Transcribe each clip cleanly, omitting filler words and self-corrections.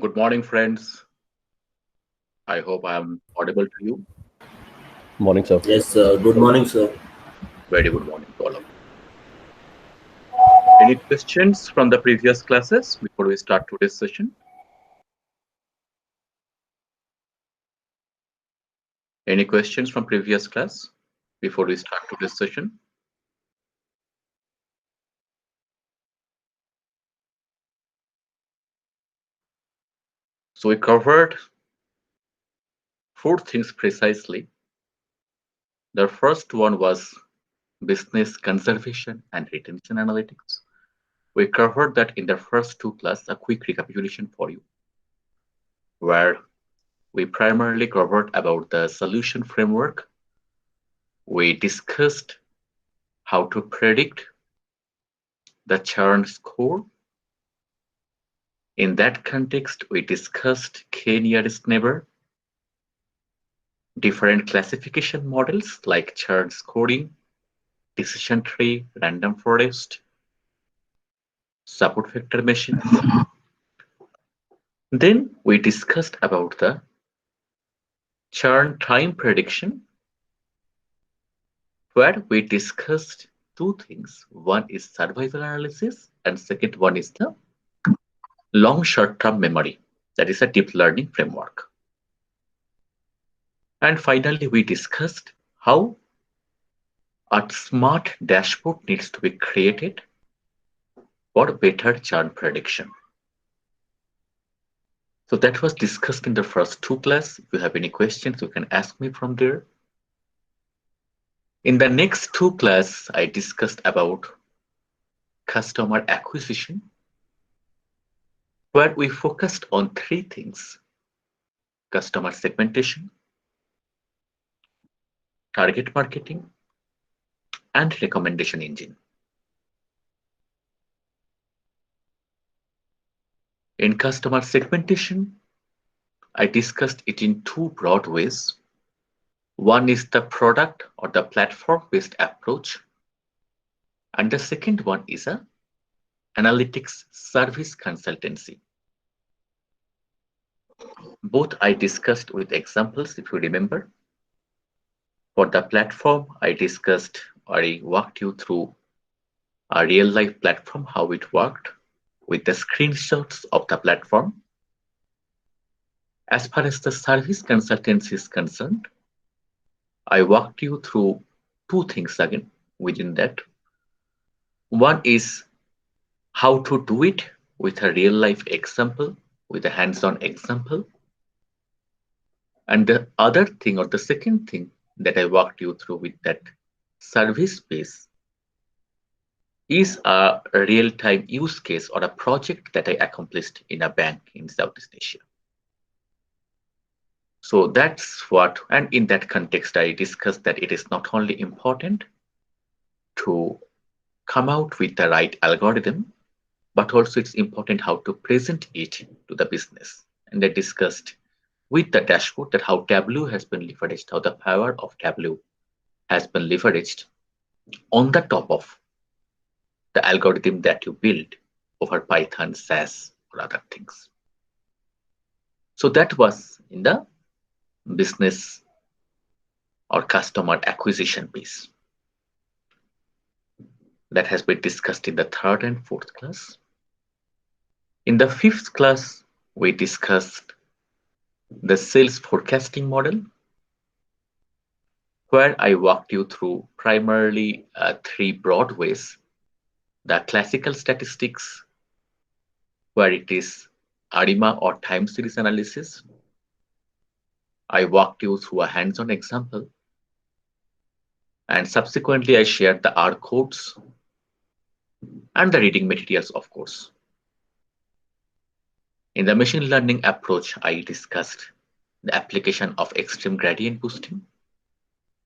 Good morning, friends. I hope I am audible to you. Morning, sir. Yes, good morning, sir. Very good morning to all of you. Any questions from the previous classes before we start today's session? Any questions from previous class before we start today's session? So we covered four things precisely. The first one was business conservation and retention analytics. We covered that in the first two classes, a quick recapitulation for you, where we primarily covered about the solution framework. We discussed how to predict the churn score. In that context, we discussed k-nearest neighbor, different classification models like churn scoring, decision tree, random forest, support vector machines. Then we discussed about the churn time prediction, where we discussed two things. One is survival analysis, and second one is the long short-term memory. That is a deep learning framework. And finally, we discussed how a smart dashboard needs to be created for better churn prediction. So that was discussed in the first two classes. If you have any questions, you can ask me from there. In the next two classes, I discussed about customer acquisition, where we focused on three things: customer segmentation, target marketing, and recommendation engine. In customer segmentation, I discussed it in two broad ways. One is the product or the platform-based approach, and the second one is a analytics service consultancy. Both I discussed with examples, if you remember. For the platform, I walked you through a real-life platform, how it worked, with the screenshots of the platform. As far as the service consultancy is concerned, I walked you through two things again within that. One is how to do it with a real life example, with a hands-on example. And the other thing, or the second thing that I walked you through with that service base is a real-time use case or a project that I accomplished in a bank in Southeast Asia. So that's what, and in that context, I discussed that it is not only important to come out with the right algorithm, but also it's important how to present it to the business. And I discussed with the dashboard that how Tableau has been leveraged, how the power of Tableau has been leveraged on the top of the algorithm that you build over Python, SAS, or other things. So that was in the business or customer acquisition piece. That has been discussed in the third and fourth class. In the fifth class, we discussed the sales forecasting model, where I walked you through primarily three broad ways. The classical statistics, where it is ARIMA or time series analysis. I walked you through a hands-on example, and subsequently I shared the R codes and the reading materials, of course. In the machine learning approach, I discussed the application of extreme gradient boosting.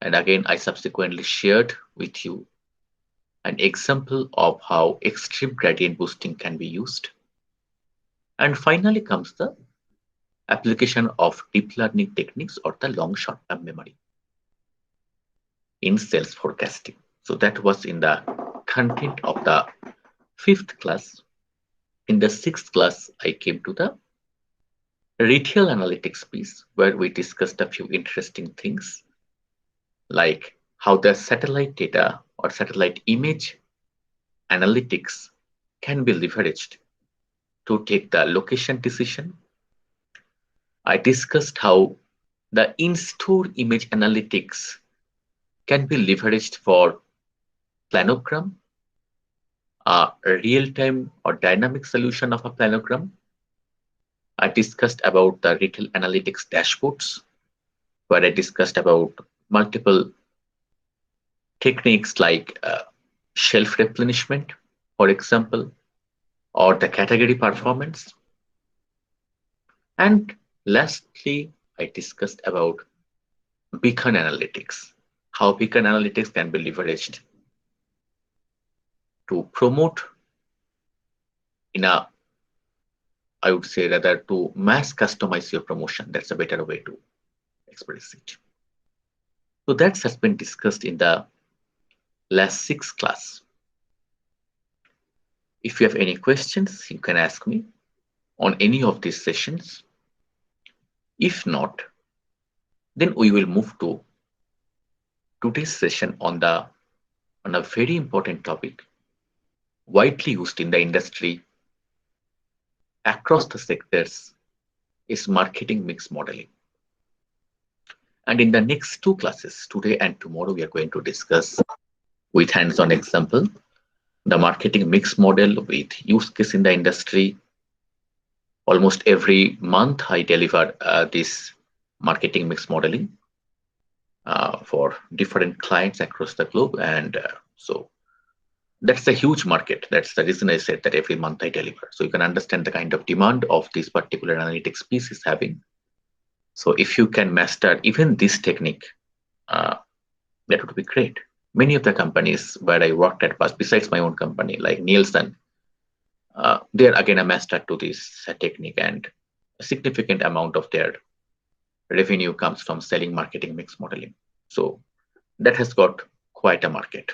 And again, I subsequently shared with you an example of how extreme gradient boosting can be used. And finally comes the application of deep learning techniques or the long short-term memory in sales forecasting. So that was in the content of the fifth class. In the sixth class, I came to the retail analytics piece, where we discussed a few interesting things like how the satellite data or satellite image analytics can be leveraged to take the location decision. I discussed how the in-store image analytics can be leveraged for planogram, a real-time or dynamic solution of a planogram. I discussed about the retail analytics dashboards, where I discussed about multiple techniques like shelf replenishment, for example, or the category performance. And lastly, I discussed about beacon analytics, how beacon analytics can be leveraged to promote in a, I would say rather to mass customize your promotion. That's a better way to express it. So that has been discussed in the last 6 class. If you have any questions, you can ask me on any of these sessions. If not, then we will move to today's session on a very important topic widely used in the industry across the sectors is marketing mix modeling. And in the next 2 classes, today and tomorrow, we are going to discuss with hands-on example the marketing mix model with use case in the industry. Almost every month, I deliver this marketing mix modeling for different clients across the globe. And so that's a huge market. That's the reason I said that every month I deliver. So you can understand the kind of demand of this particular analytics piece is having. So if you can master even this technique, that would be great. Many of the companies where I worked at past, besides my own company, like Nielsen, they're again a master to this technique, and a significant amount of their revenue comes from selling marketing mix modeling. So that has got quite a market.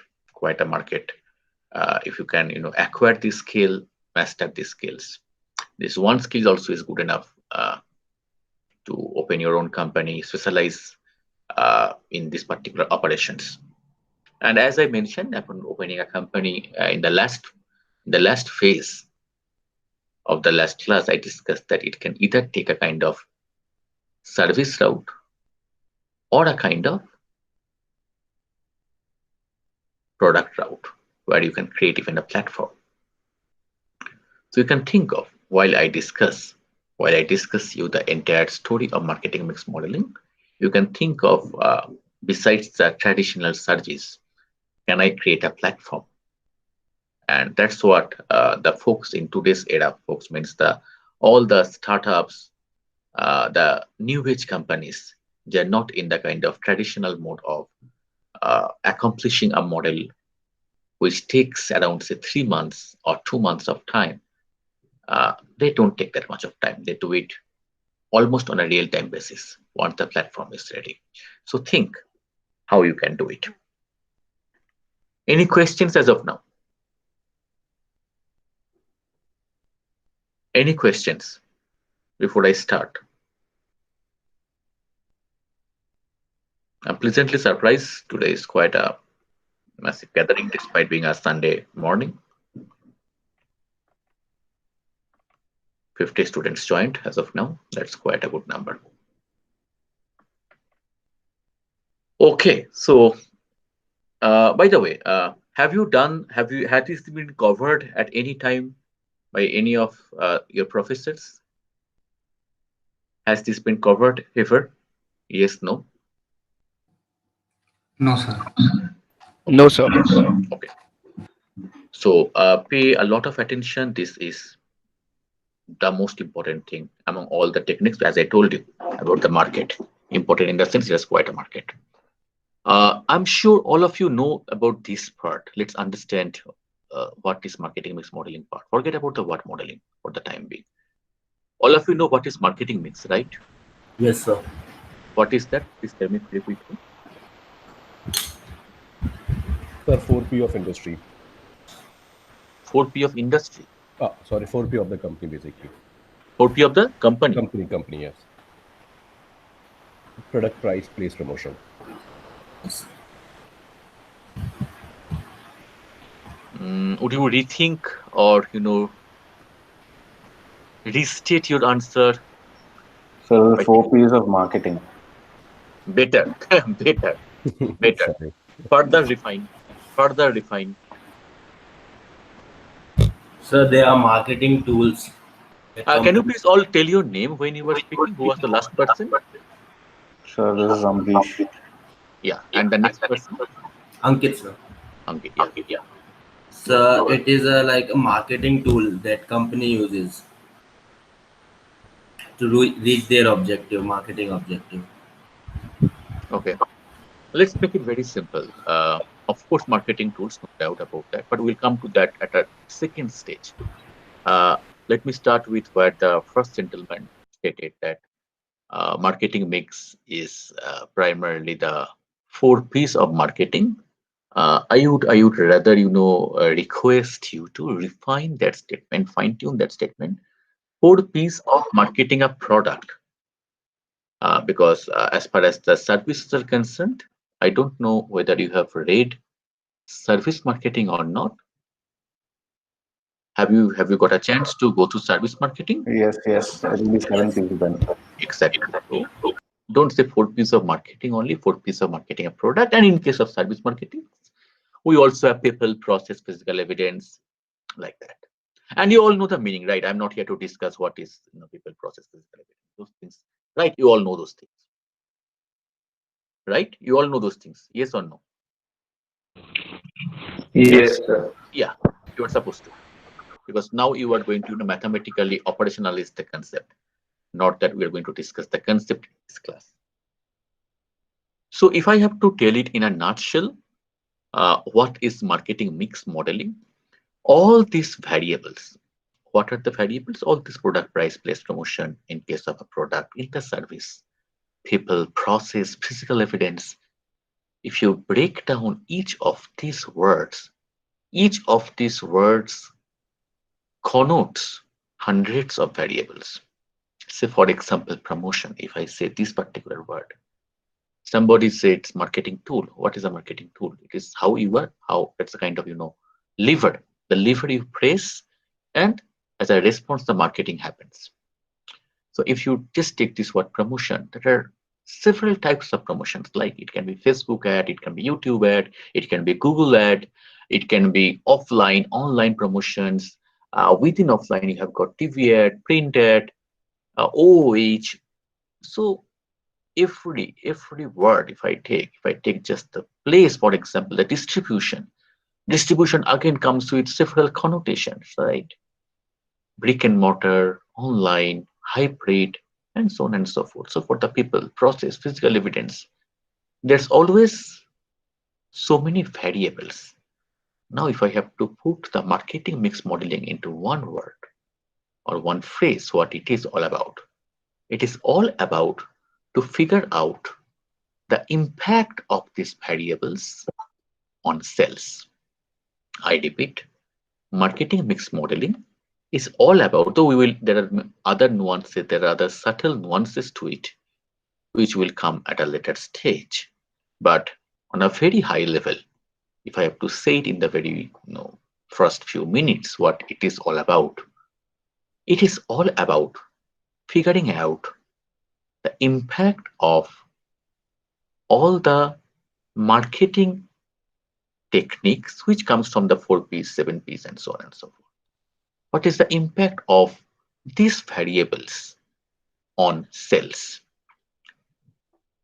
If you can, acquire this skill, master these skills. This one skill also is good enough to open your own company, specialize in these particular operations. And as I mentioned, upon opening a company in the last phase of the last class, I discussed that it can either take a kind of service route or a kind of product route where you can create even a platform. So you can think of while I discuss you the entire story of marketing mix modeling, you can think of besides the traditional searches, can I create a platform? And that's what the folks in today's era, folks means all the startups, the new age companies, they're not in the kind of traditional mode of accomplishing a model which takes around say 3 months or 2 months of time. They don't take that much of time. They do it almost on a real-time basis once the platform is ready. So think how you can do it. Any questions as of now? Any questions before I start? I'm pleasantly surprised. Today is quite a massive gathering despite being a Sunday morning. 50 students joined as of now. That's quite a good number. Okay, so by the way, had this been covered at any time by any of your professors? Has this been covered ever? Yes, no? No, sir. No, sir. Okay. So pay a lot of attention. This is the most important thing among all the techniques, as I told you about the market. Important in the sense there's quite a market. I'm sure all of you know about this part. Let's understand what is marketing mix modeling part. Forget about the what modeling for the time being. All of you know what is marketing mix, right? Yes, sir. What is that? Please tell me very quickly. Sir, 4P of industry. 4P of industry. Sorry, 4P of the company, basically. 4P of the company. Company, yes. Product, price, place, promotion. Would you rethink or restate your answer? So the I think four P's of marketing. better, better, better. Sorry. Further refine, further refine. So they are marketing tools that Can you company. please all tell your name when you were speaking? Who was the last person? So this is Amrish. Yeah, and the next person? Ankit, sir. Ankit. Yeah. So it is a like a marketing tool that company uses to reach their objective, marketing objective. Okay. Let's make it very simple. Of course, marketing tools, no doubt about that, but we'll come to that at a second stage. Uh, Let me start with where the first gentleman stated that marketing mix is primarily the 4 P's of marketing. I would rather request you to refine that statement, fine tune that statement. 4 P's of marketing a product, because as far as the services are concerned, I don't know whether you have read service marketing or not. Have you got a chance to go to service marketing? Yes, yes. It will be seven P's then. Exactly. So don't say 4 P's of marketing only, 4 P's of marketing a product. And in case of service marketing, we also have people, process, physical evidence, like that. And you all know the meaning, right? I'm not here to discuss what is people, process, physical evidence, those things, right? You all know those things, right? You all know those things, yes or no? Yes, sir. Yeah, you are supposed to, because now you are going to mathematically operationalize the concept, not that we are going to discuss the concept in this class. So if I have to tell it in a nutshell, what is marketing mix modeling? All these variables. What are the variables? All this: product, price, place, promotion in case of a product, in the service, people, process, physical evidence. If you break down each of these words connotes hundreds of variables. Say, for example, promotion. If I say this particular word, somebody said it's marketing tool. What is a marketing tool? It is how you are, how it's a kind of lever. The lever you press, and as a response, the marketing happens. So if you just take this word promotion, there are several types of promotions. Like, it can be Facebook ad, it can be YouTube ad, it can be Google ad, it can be offline, online promotions. Within offline, you have got TV ad, print ad, OOH. So every word, if I take just the place, for example, the distribution again comes with several connotations, right? Brick and mortar, online, hybrid, and so on and so forth. So for the people, process, physical evidence, there's always so many variables. Now, if I have to put the marketing mix modeling into one word or one phrase, what it is all about, it is all about to figure out the impact of these variables on sales. I repeat, marketing mix modeling is all about, though there are other nuances, there are other subtle nuances to it, which will come at a later stage. But on a very high level, if I have to say it in the very first few minutes, what it is all about, it is all about figuring out the impact of all the marketing techniques, which comes from the 4 P's, 7 P's, and so on and so forth. What is the impact of these variables on sales?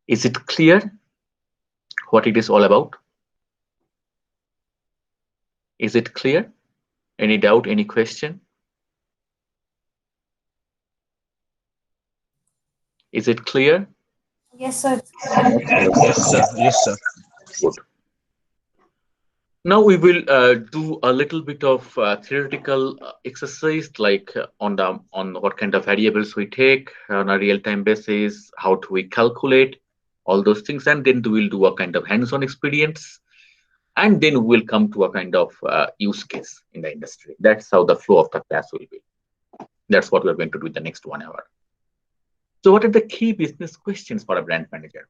Is it clear what it is all about? Is it clear? Any doubt, any question? Is it clear? Yes, sir. It's clear. Yes, sir. Yes, sir. Good. Now we will do a little bit of theoretical exercise, like on what kind of variables we take on a real-time basis, how do we calculate all those things, and then we'll do a kind of hands-on experience, and then we'll come to a kind of use case in the industry. That's how the flow of the class will be. That's what we're going to do in the next 1 hour. So what are the key business questions for a brand manager?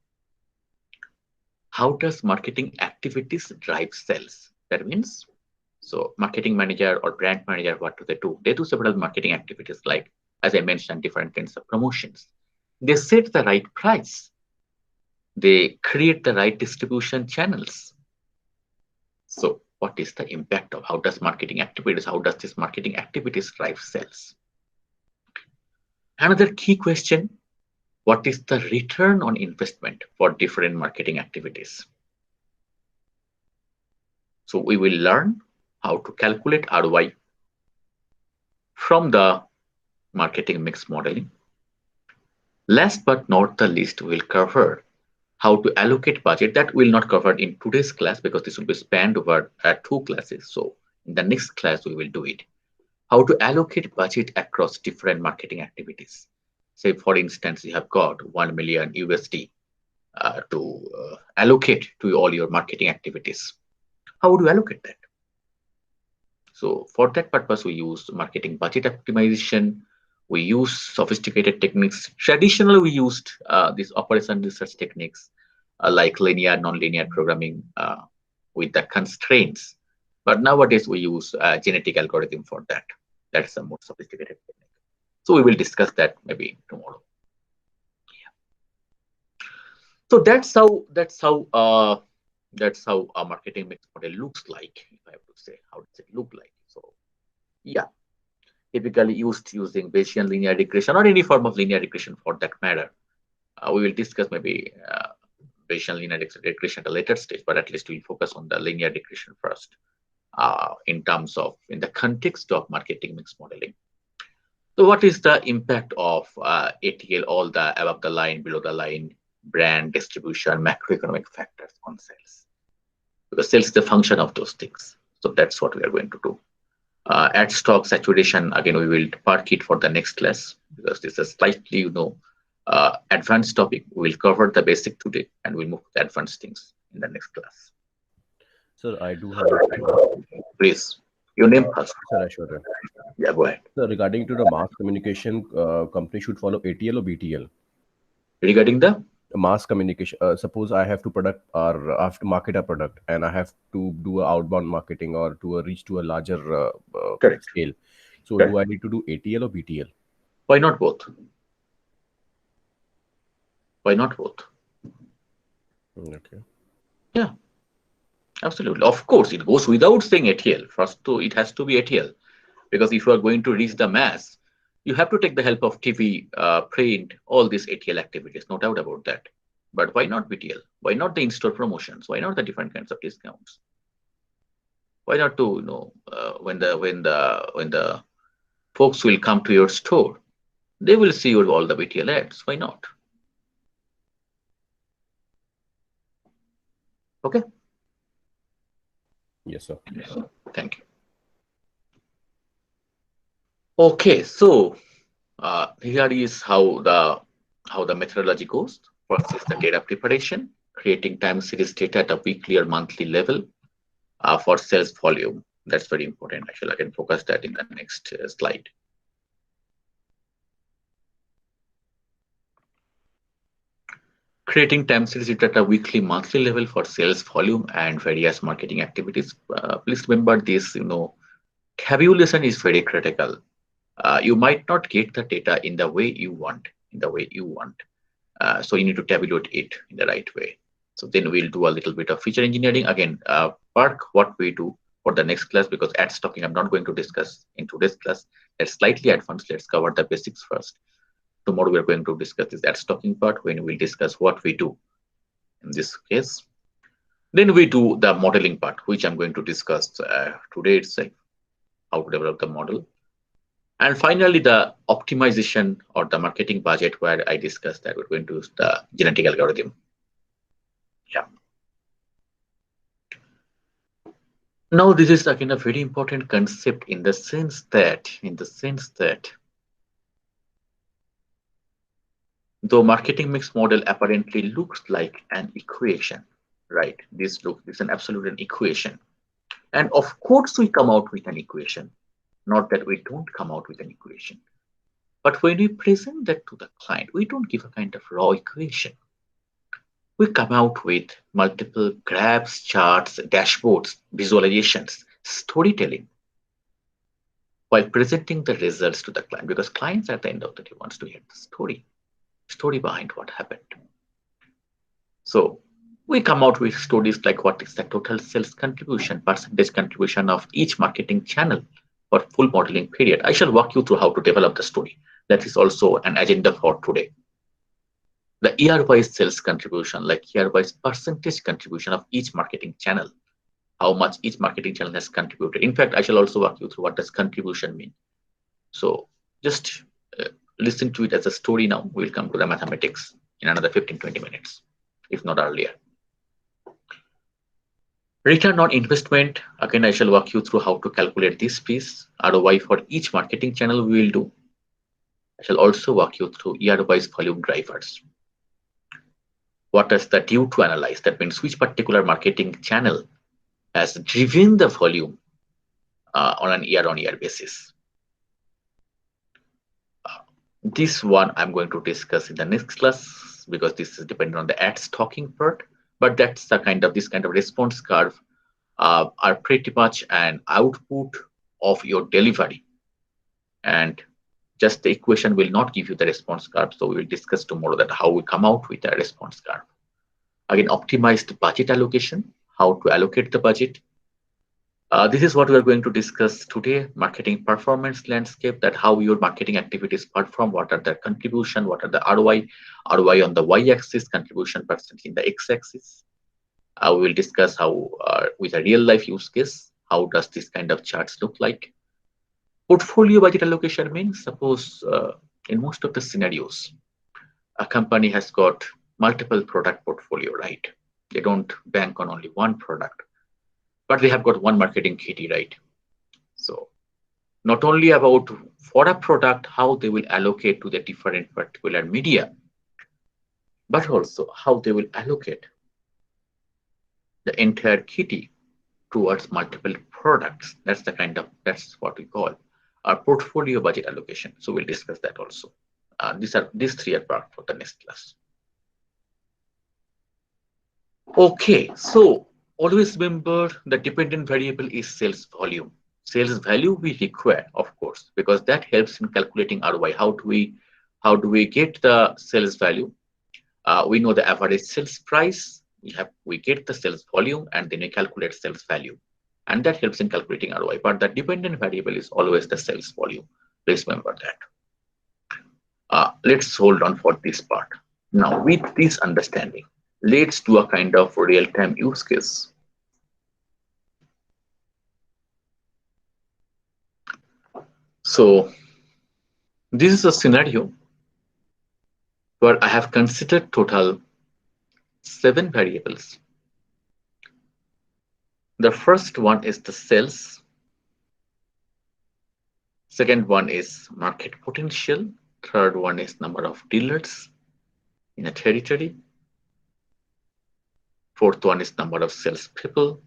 How does marketing activities drive sales? That means, so marketing manager or brand manager, what do? They do several marketing activities, like, as I mentioned, different kinds of promotions. They set the right price. They create the right distribution channels. So what is the impact of how does this marketing activities drive sales? Another key question, what is the return on investment for different marketing activities? So we will learn how to calculate ROI from the marketing mix modeling. Last but not the least, we'll cover how to allocate budget. That will not cover in today's class because this will be spanned over 2 classes. So in the next class, we will do it. How to allocate budget across different marketing activities. Say, for instance, you have got $1 million USD to allocate to all your marketing activities. How would you allocate that? So for that purpose, we use marketing budget optimization. We use sophisticated techniques. Traditionally, we used these operation research techniques like linear, nonlinear programming with the constraints. But nowadays, we use genetic algorithm for that. That's a more sophisticated technique. So we will discuss that maybe tomorrow. So that's how a marketing mix model looks like. If I have to say, how does it look like? So yeah, typically used using Bayesian linear regression or any form of linear regression for that matter. We will discuss maybe Bayesian linear regression at a later stage, but at least we'll focus on the linear regression first in the context of marketing mix modeling. So what is the impact of ATL, all the above the line, below the line, brand, distribution, macroeconomic factors on sales? Because sales is the function of those things. So that's what we are going to do. Ad stock saturation, again, we will park it for the next class because this is slightly, advanced topic. We'll cover the basic today and we'll move to the advanced things in the next class. Sir, I do have a question. Please, your name first. Sir, Ashwara. Yeah, go ahead. Sir, regarding to the mass communication, company should follow ATL or BTL? Regarding the Mass communication, suppose I have to I have to market a product and I have to do a outbound marketing or to reach to a larger Correct. scale. So Correct. do I need to do ATL or BTL? Why not both? Why not both? Okay. Yeah, absolutely. Of course, it goes without saying ATL. First, it has to be ATL because if you are going to reach the mass, you have to take the help of TV, print, all these ATL activities, no doubt about that. But why not BTL? Why not the in-store promotions? Why not the different kinds of discounts? Why not to when the folks will come to your store, they will see all the BTL ads. Why not? Okay. Yes, sir. Thank you. Okay, so here is how the methodology goes. First is the data preparation, creating time series data at a weekly or monthly level for sales volume. That's very important. Actually, I can focus that in the next slide. Creating time series data at a weekly, monthly level for sales volume and various marketing activities. Please remember this. Tabulation is very critical. You might not get the data in the way you want. So you need to tabulate it in the right way. So then we'll do a little bit of feature engineering. Again, park what we do for the next class because ad stocking I'm not going to discuss in today's class. That's slightly advanced. Let's cover the basics first. Tomorrow we're going to discuss this ad stocking part when we'll discuss what we do in this case. Then we do the modeling part, which I'm going to discuss today itself, how to develop the model. And finally, the optimization or the marketing budget, where I discussed that we're going to use the genetic algorithm. Yeah. Now, this is again a very important concept in the sense that though marketing mix model apparently looks like an equation, right? This is an absolute equation. And of course, we come out with an equation. Not that we don't come out with an equation. But when we present that to the client, we don't give a kind of raw equation. We come out with multiple graphs, charts, dashboards, visualizations, storytelling while presenting the results to the client, because clients at the end of the day wants to hear the story behind what happened. So we come out with stories like what is the total sales contribution, percentage contribution of each marketing channel for full modeling period. I shall walk you through how to develop the story. That is also an agenda for today. The year-wise sales contribution, like year-wise percentage contribution of each marketing channel, how much each marketing channel has contributed. In fact, I shall also walk you through what does contribution mean. So just listen to it as a story now. We'll come to the mathematics in another 15-20 minutes, if not earlier. Return on investment, again, I shall walk you through how to calculate this piece. ROI for each marketing channel we will do. I shall also walk you through year-wise volume drivers. What is the due to analyze? That means which particular marketing channel has driven the volume on an year-on-year basis. This one I'm going to discuss in the next class because this is dependent on the ads talking part. But that's the kind of this kind of response curve are pretty much an output of your delivery, and just the equation will not give you the response curve. So we will discuss tomorrow that how we come out with a response curve. Again, optimized budget allocation, how to allocate the budget. This is what we are going to discuss today. Marketing performance landscape, that how your marketing activities perform, what are their contribution, what are the ROI on the y-axis, contribution percent in the x-axis. We will discuss how with a real life use case, how does this kind of charts look like. Portfolio budget allocation means, suppose in most of the scenarios, a company has got multiple product portfolio, right? They don't bank on only one product, but they have got one marketing kitty, right? So not only about for a product, how they will allocate to the different particular media, but also how they will allocate the entire kitty towards multiple products. That's what we call our portfolio budget allocation. So we'll discuss that also. These three are part for the next class. Okay, so always remember the dependent variable is sales volume. Sales value we require, of course, because that helps in calculating ROI. How do we get the sales value? We know the average sales price. We get the sales volume, and then we calculate sales value, and that helps in calculating ROI. But the dependent variable is always the sales volume. Please remember that. Let's hold on for this part. Now, with this understanding, let's do a kind of real-time use case. So this is a scenario where I have considered total 7 variables. The first one is the sales. Second one is market potential. Third one is number of dealers in a territory. Fourth one is number of salespeople.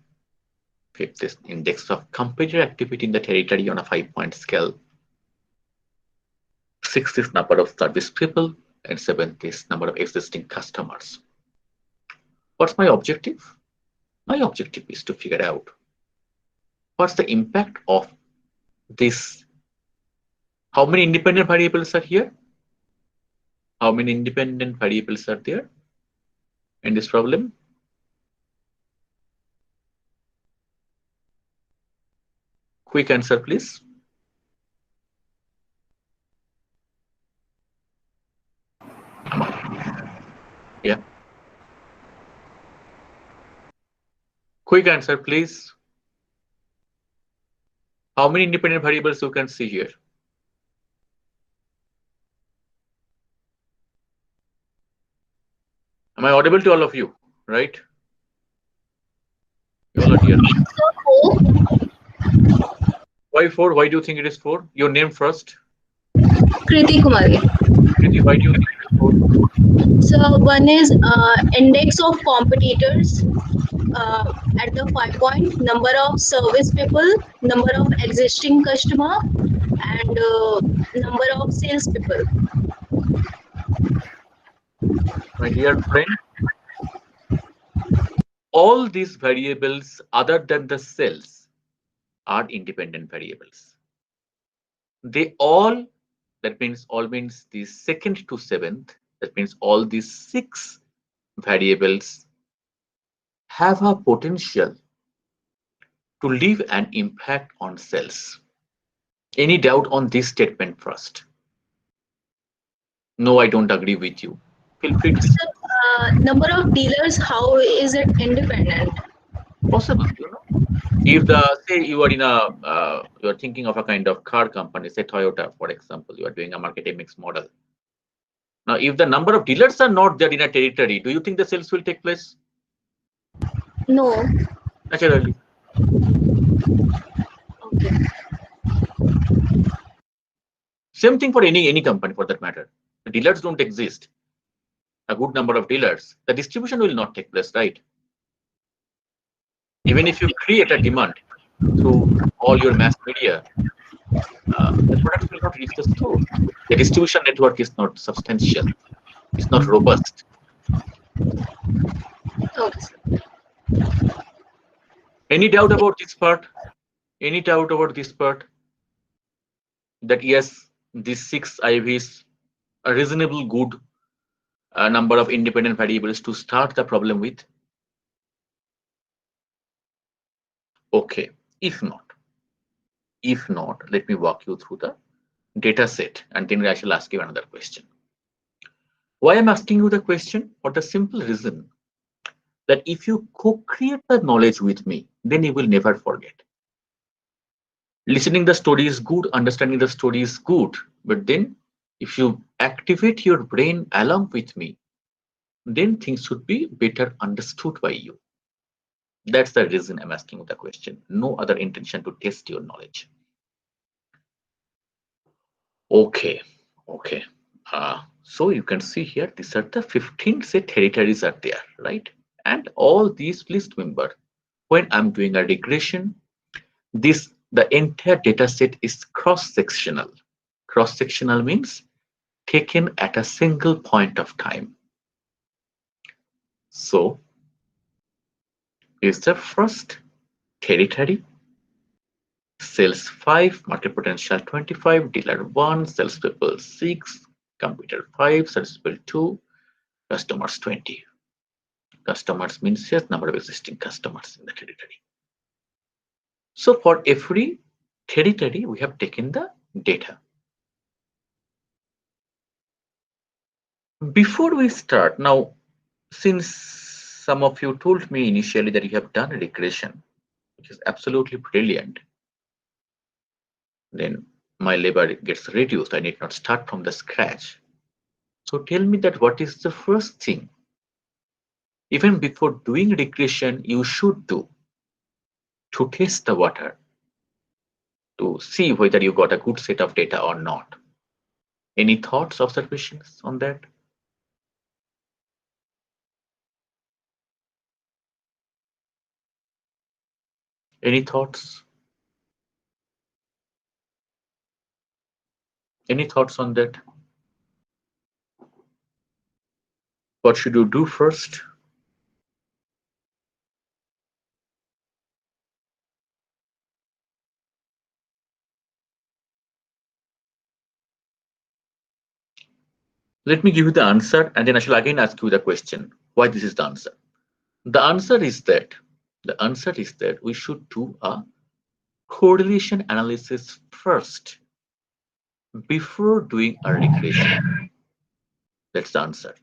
Fifth is index of competitor activity in the territory on a 5-point scale. Sixth is number of service people, and seventh is number of existing customers. What's my objective? My objective is to figure out what's the impact of this. How many independent variables are here? How many independent variables are there in this problem? Quick answer, please. Yeah. Quick answer, please. How many independent variables you can see here? Am I audible to all of you? Right? You all are here. Why 4? Why do you think it is 4? Your name first. Kriti Kumari. Kriti, why do you think it is 4? So one is index of competitors at the 5 point, number of service people, number of existing customer, and number of salespeople. My dear friend, all these variables other than the cells are independent variables. They all, that means all means the second to seventh, that means all these 6 variables have a potential to leave an impact on cells. Any doubt on this statement first? No, I don't agree with you. Feel free to So, number of dealers, how is it independent? possible, If the say you are in a you are thinking of a kind of car company, say Toyota, for example, you are doing a marketing mix model. Now, if the number of dealers are not there in a territory, do you think the sales will take place? No. Naturally. Okay. Same thing for any company for that matter. The dealers don't exist. A good number of dealers, the distribution will not take place, right? Even if you create a demand through all your mass media, the products will not reach the store. The distribution network is not substantial. It's not robust. Okay. Any doubt about this part? Any doubt about this part? That yes, these 6 IVs a reasonable good number of independent variables to start the problem with? Okay, if not, let me walk you through the data set and then I shall ask you another question. Why I'm asking you the question? For the simple reason that if you co-create the knowledge with me, then you will never forget. Listening the story is good, understanding the story is good, but then if you activate your brain along with me, then things should be better understood by you. That's the reason I'm asking you the question. No other intention to test your knowledge. Okay. So you can see here, these are the 15 set territories are there, right? And all these, please remember, when I'm doing a regression, the entire data set is cross-sectional. Cross-sectional means taken at a single point of time. So is the first territory, sales 5, market potential 25, dealer 1, salespeople 6, computer 5, salespeople 2, customers 20. Customers means just number of existing customers in the territory. So for every territory, we have taken the data. Before we start, now, since some of you told me initially that you have done a regression, which is absolutely brilliant, then my labor gets reduced. I need not start from the scratch. So tell me that what is the first thing, even before doing regression, you should do to test the water, to see whether you got a good set of data or not. Any thoughts, observations on that? Any thoughts? Any thoughts on that? What should you do first? Let me give you the answer and then I shall again ask you the question, why this is the answer. The answer is that we should do a correlation analysis first before doing a regression. That's the answer.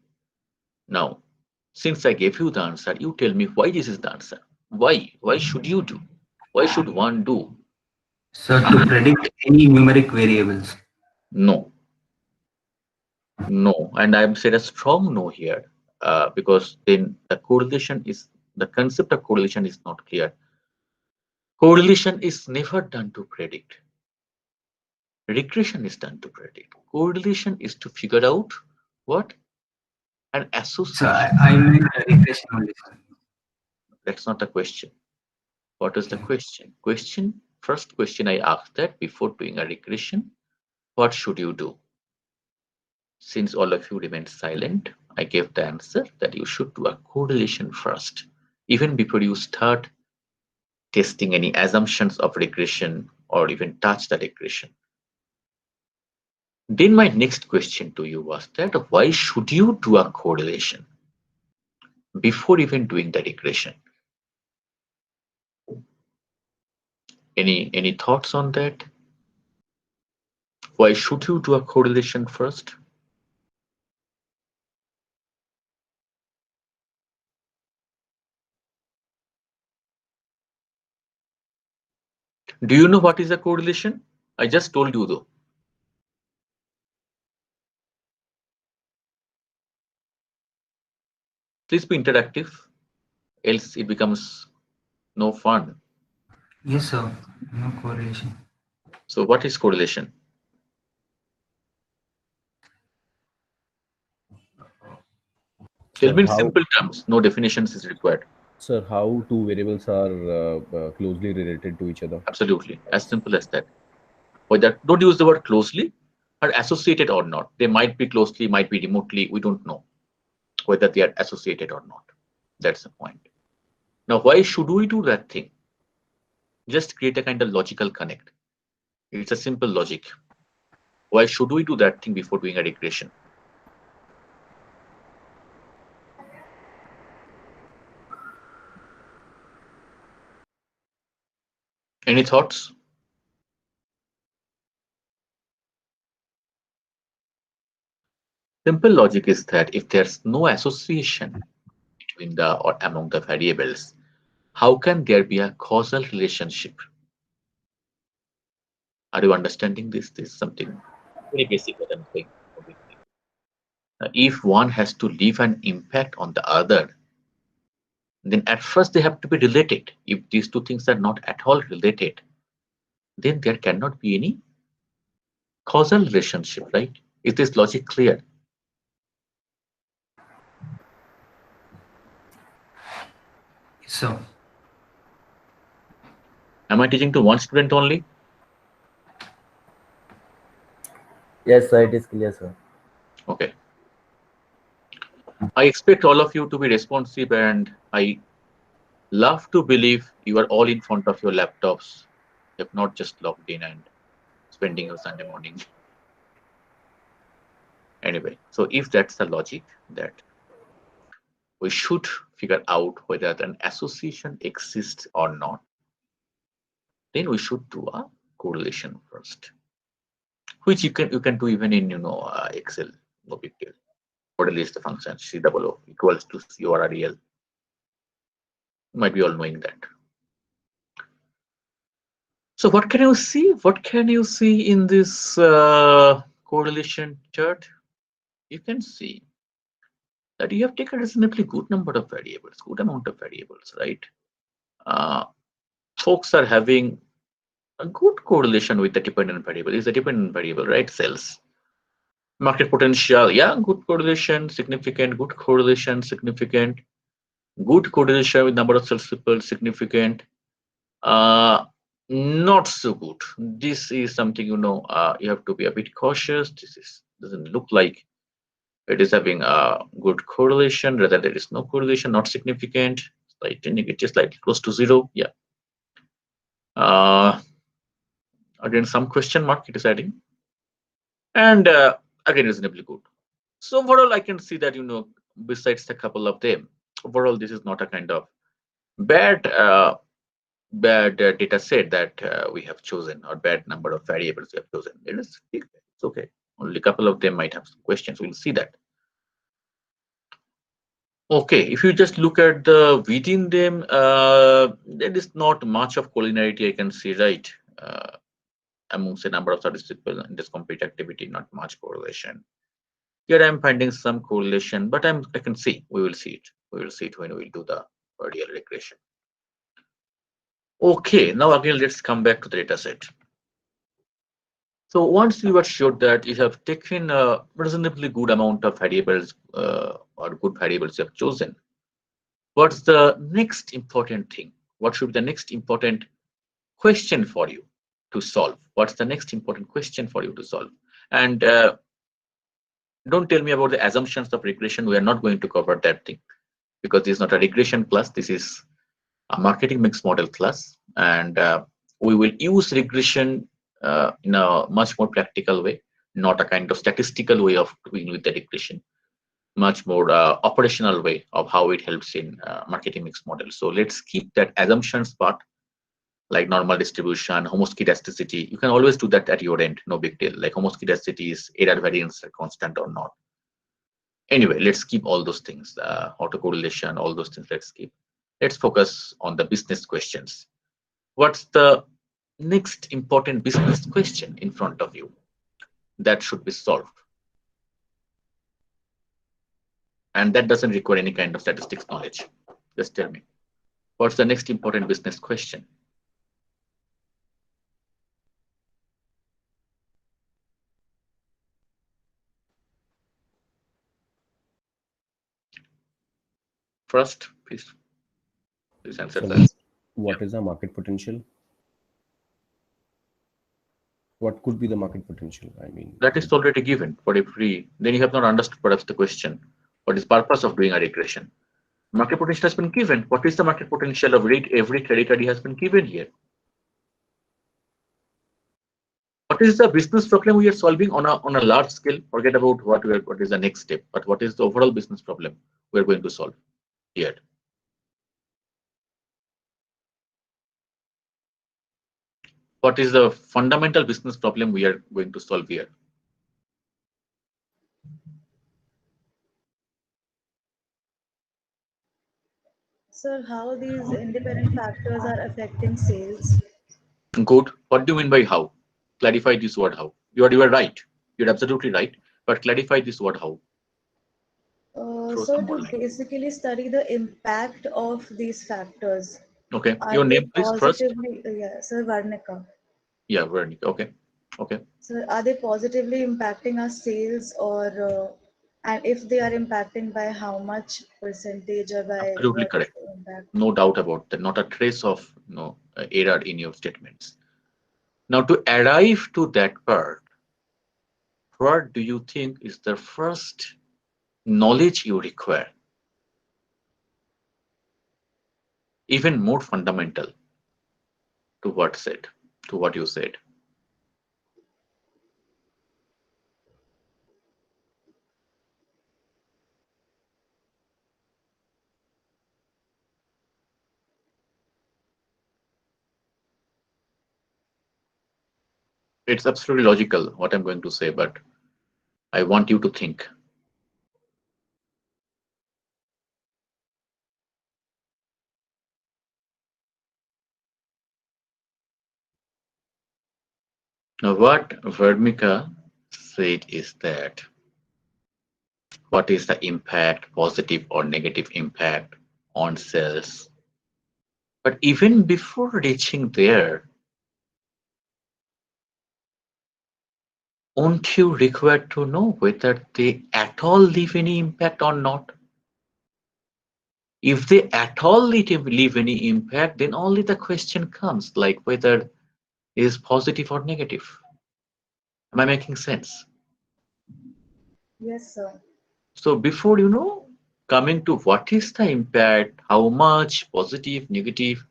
Now, since I gave you the answer, you tell me why this is the answer. Why? Why should you do? Why should one do? So to predict any numeric variables. No. No. And I've said a strong no here because then the concept of correlation is not clear. Correlation is never done to predict. Regression is done to predict. Correlation is to figure out what? An So association. I meant regression only, sir. That's not the question. What is the question? Question first question I asked that before doing a regression, what should you do? Since all of you remained silent, I gave the answer that you should do a correlation first, even before you start testing any assumptions of regression or even touch the regression. Then my next question to you was that why should you do a correlation before even doing the regression? Any thoughts on that? Why should you do a correlation first? Do you know what is a correlation? I just told you though. Please be interactive, else it becomes no fun. Yes, sir. No correlation. So what is correlation? Tell me in simple terms, no definitions is required. Sir, how two variables are closely related to each other? Absolutely, as simple as that. Whether, don't use the word closely, are associated or not. They might be closely, might be remotely, we don't know whether they are associated or not. That's the point. Now, why should we do that thing? Just create a kind of logical connect. It's a simple logic. Why should we do that thing before doing a regression? Any thoughts? Simple logic is that if there's no association between the or among the variables, how can there be a causal relationship? Are you understanding this? This is something very basic what I'm saying. If one has to leave an impact on the other, then at first they have to be related. If these two things are not at all related, then there cannot be any causal relationship, right? Is this logic clear? Yes, sir. Am I teaching to one student only? Yes, sir, it is clear, sir. Okay. I expect all of you to be responsive, and I love to believe you are all in front of your laptops. You have not just logged in and spending your Sunday morning. Anyway, so if that's the logic that we should figure out whether an association exists or not, then we should do a correlation first, which you can do even in Excel, no big deal. Or at least the function COO equals to CORREL. You might be all knowing that. So what can you see? What can you see in this correlation chart? You can see that you have taken a reasonably good number of variables, good amount of variables, right? Folks are having a good correlation with the dependent variable. Is the dependent variable, right? Sales. Market potential, yeah, good correlation, significant, good correlation, significant, good correlation with number of salespeople, significant. Not so good. This is something you have to be a bit cautious. This doesn't look like it is having a good correlation. Rather, there is no correlation, not significant. Slightly negative, slightly close to zero. Yeah. Again, some question mark it is adding, and again reasonably good. So overall, I can see that besides a couple of them, overall this is not a kind of bad data set that we have chosen, or bad number of variables we have chosen. It's okay. Only a couple of them might have some questions. We'll see that. Okay, if you just look at the within them, there is not much of collinearity I can see, right? Amongst a number of statistical and this complete activity, not much correlation. Here I'm finding some correlation, but I can see, we will see it. We will see it when we do the real regression. Okay, now again, let's come back to the data set. So once you are sure that you have taken a reasonably good amount of variables or good variables you have chosen, what's the next important thing? What should be the next important question for you to solve? What's the next important question for you to solve? And don't tell me about the assumptions of regression. We are not going to cover that thing because this is not a regression class. This is a marketing mix model class, and we will use regression in a much more practical way, not a kind of statistical way of doing with the regression, much more operational way of how it helps in marketing mix model. So let's keep that assumptions part, like normal distribution, homoscedasticity. You can always do that at your end, no big deal. Like homoscedasticity is error variance constant or not. Anyway, let's keep all those things, autocorrelation, all those things. Let's keep. Let's focus on the business questions. What's the next important business question in front of you that should be solved? And that doesn't require any kind of statistics knowledge. Just tell me. What's the next important business question? First, please answer So that. what is the market potential? What could be the market potential? I mean, That is already given for every. Then you have not understood perhaps the question. What is purpose of doing a regression? Market potential has been given. What is the market potential of every credit ID has been given here? What is the business problem we are solving on a large scale? Forget about what is the next step, but what is the overall business problem we are going to solve here? What is the fundamental business problem we are going to solve here? Sir, how these independent factors are affecting sales? Good. What do you mean by how? Clarify this word how. You are right. You're absolutely right. But clarify this word how. Throw So some more to light. basically study the impact of these factors. Okay. Are Your they name, please, first. positively, yeah, Sir Varnika. Yeah, Veronique. Okay. Okay. So are they positively impacting our sales, or and if they are impacting, by how much percentage, or by Absolutely what is correct. the impact? No doubt about that. Not a trace of error in your statements. Now, to arrive to that part, what do you think is the first knowledge you require? Even more fundamental to what you said. It's absolutely logical what I'm going to say, but I want you to think. Now, what Vermica said is that what is the impact, positive or negative impact on cells? But even before reaching there, won't you require to know whether they at all leave any impact or not? If they at all leave any impact, then only the question comes like whether it is positive or negative. Am I making sense? Yes, sir. So before coming to what is the impact, how much, positive, negative,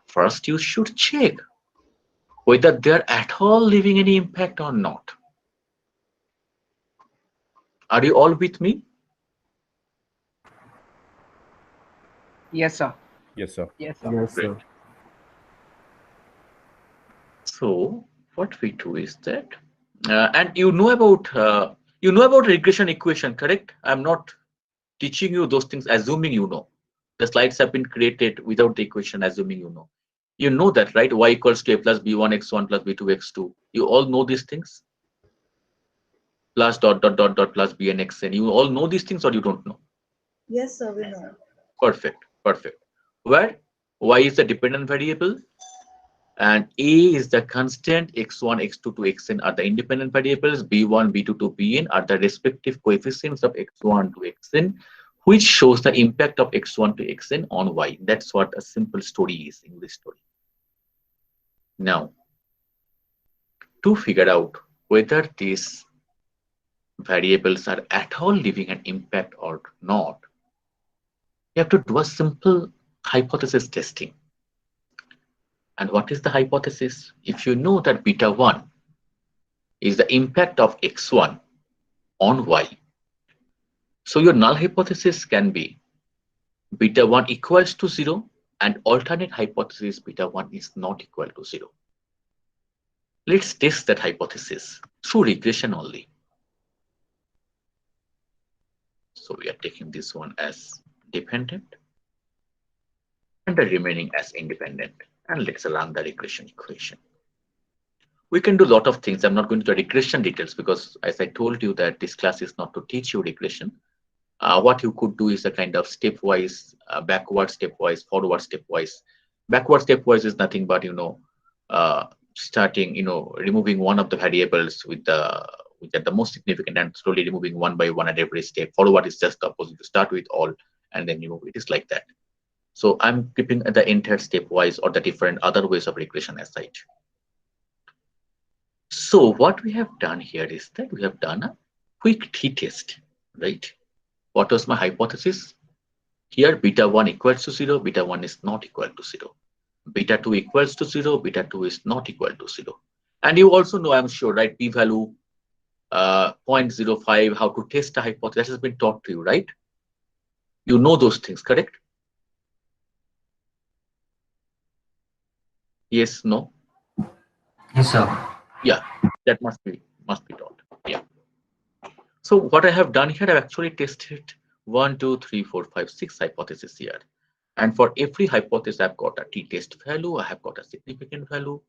first you should check whether they're at all leaving any impact or not. Are you all with me? Yes, sir. yes, sir. Yes, sir. Yes, Great. sir. So what we do is that, and you know about regression equation, correct? I'm not teaching you those things assuming you know. The slides have been created without the equation assuming you know. You know that, right? Y equals to a plus b1 x1 plus b2 x2. You all know these things. Plus dot dot dot dot plus bn xn. You all know these things or you don't know? Yes, sir, we know. Perfect. Perfect. Where y is the dependent variable and a is the constant, x1, x2 to xn are the independent variables, b1, b2 to bn are the respective coefficients of x1 to xn, which shows the impact of x1 to xn on y. That's what a simple story is, English story. Now, to figure out whether these variables are at all leaving an impact or not, you have to do a simple hypothesis testing. And what is the hypothesis? If you know that beta 1 is the impact of x1 on y, so your null hypothesis can be beta 1 equals to 0 and alternate hypothesis beta 1 is not equal to 0. Let's test that hypothesis through regression only. So we are taking this one as dependent and the remaining as independent. And let's run the regression equation. We can do a lot of things. I'm not going to the regression details because, as I told you, that this class is not to teach you regression. What you could do is a kind of stepwise, backward stepwise, forward stepwise. Backward stepwise is nothing but starting removing one of the variables with the most significant and slowly removing one by one at every step. Forward is just the opposite. You start with all and then remove it. Is like that. So I'm keeping the entire stepwise or the different other ways of regression aside. So what we have done here is that we have done a quick t-test, right? What was my hypothesis? Here beta 1 equals to 0, beta 1 is not equal to 0. Beta 2 equals to 0, beta 2 is not equal to 0. And you also know, I'm sure, right, p-value 0.05, how to test a hypothesis, that has been taught to you, right? You know those things, correct? Yes, no? Yes, sir. Yeah, that must be taught. Yeah. So what I have done here, I've actually tested 1, 2, 3, 4, 5, 6 hypotheses here. And for every hypothesis, I've got a t-test value, I have got a significant value,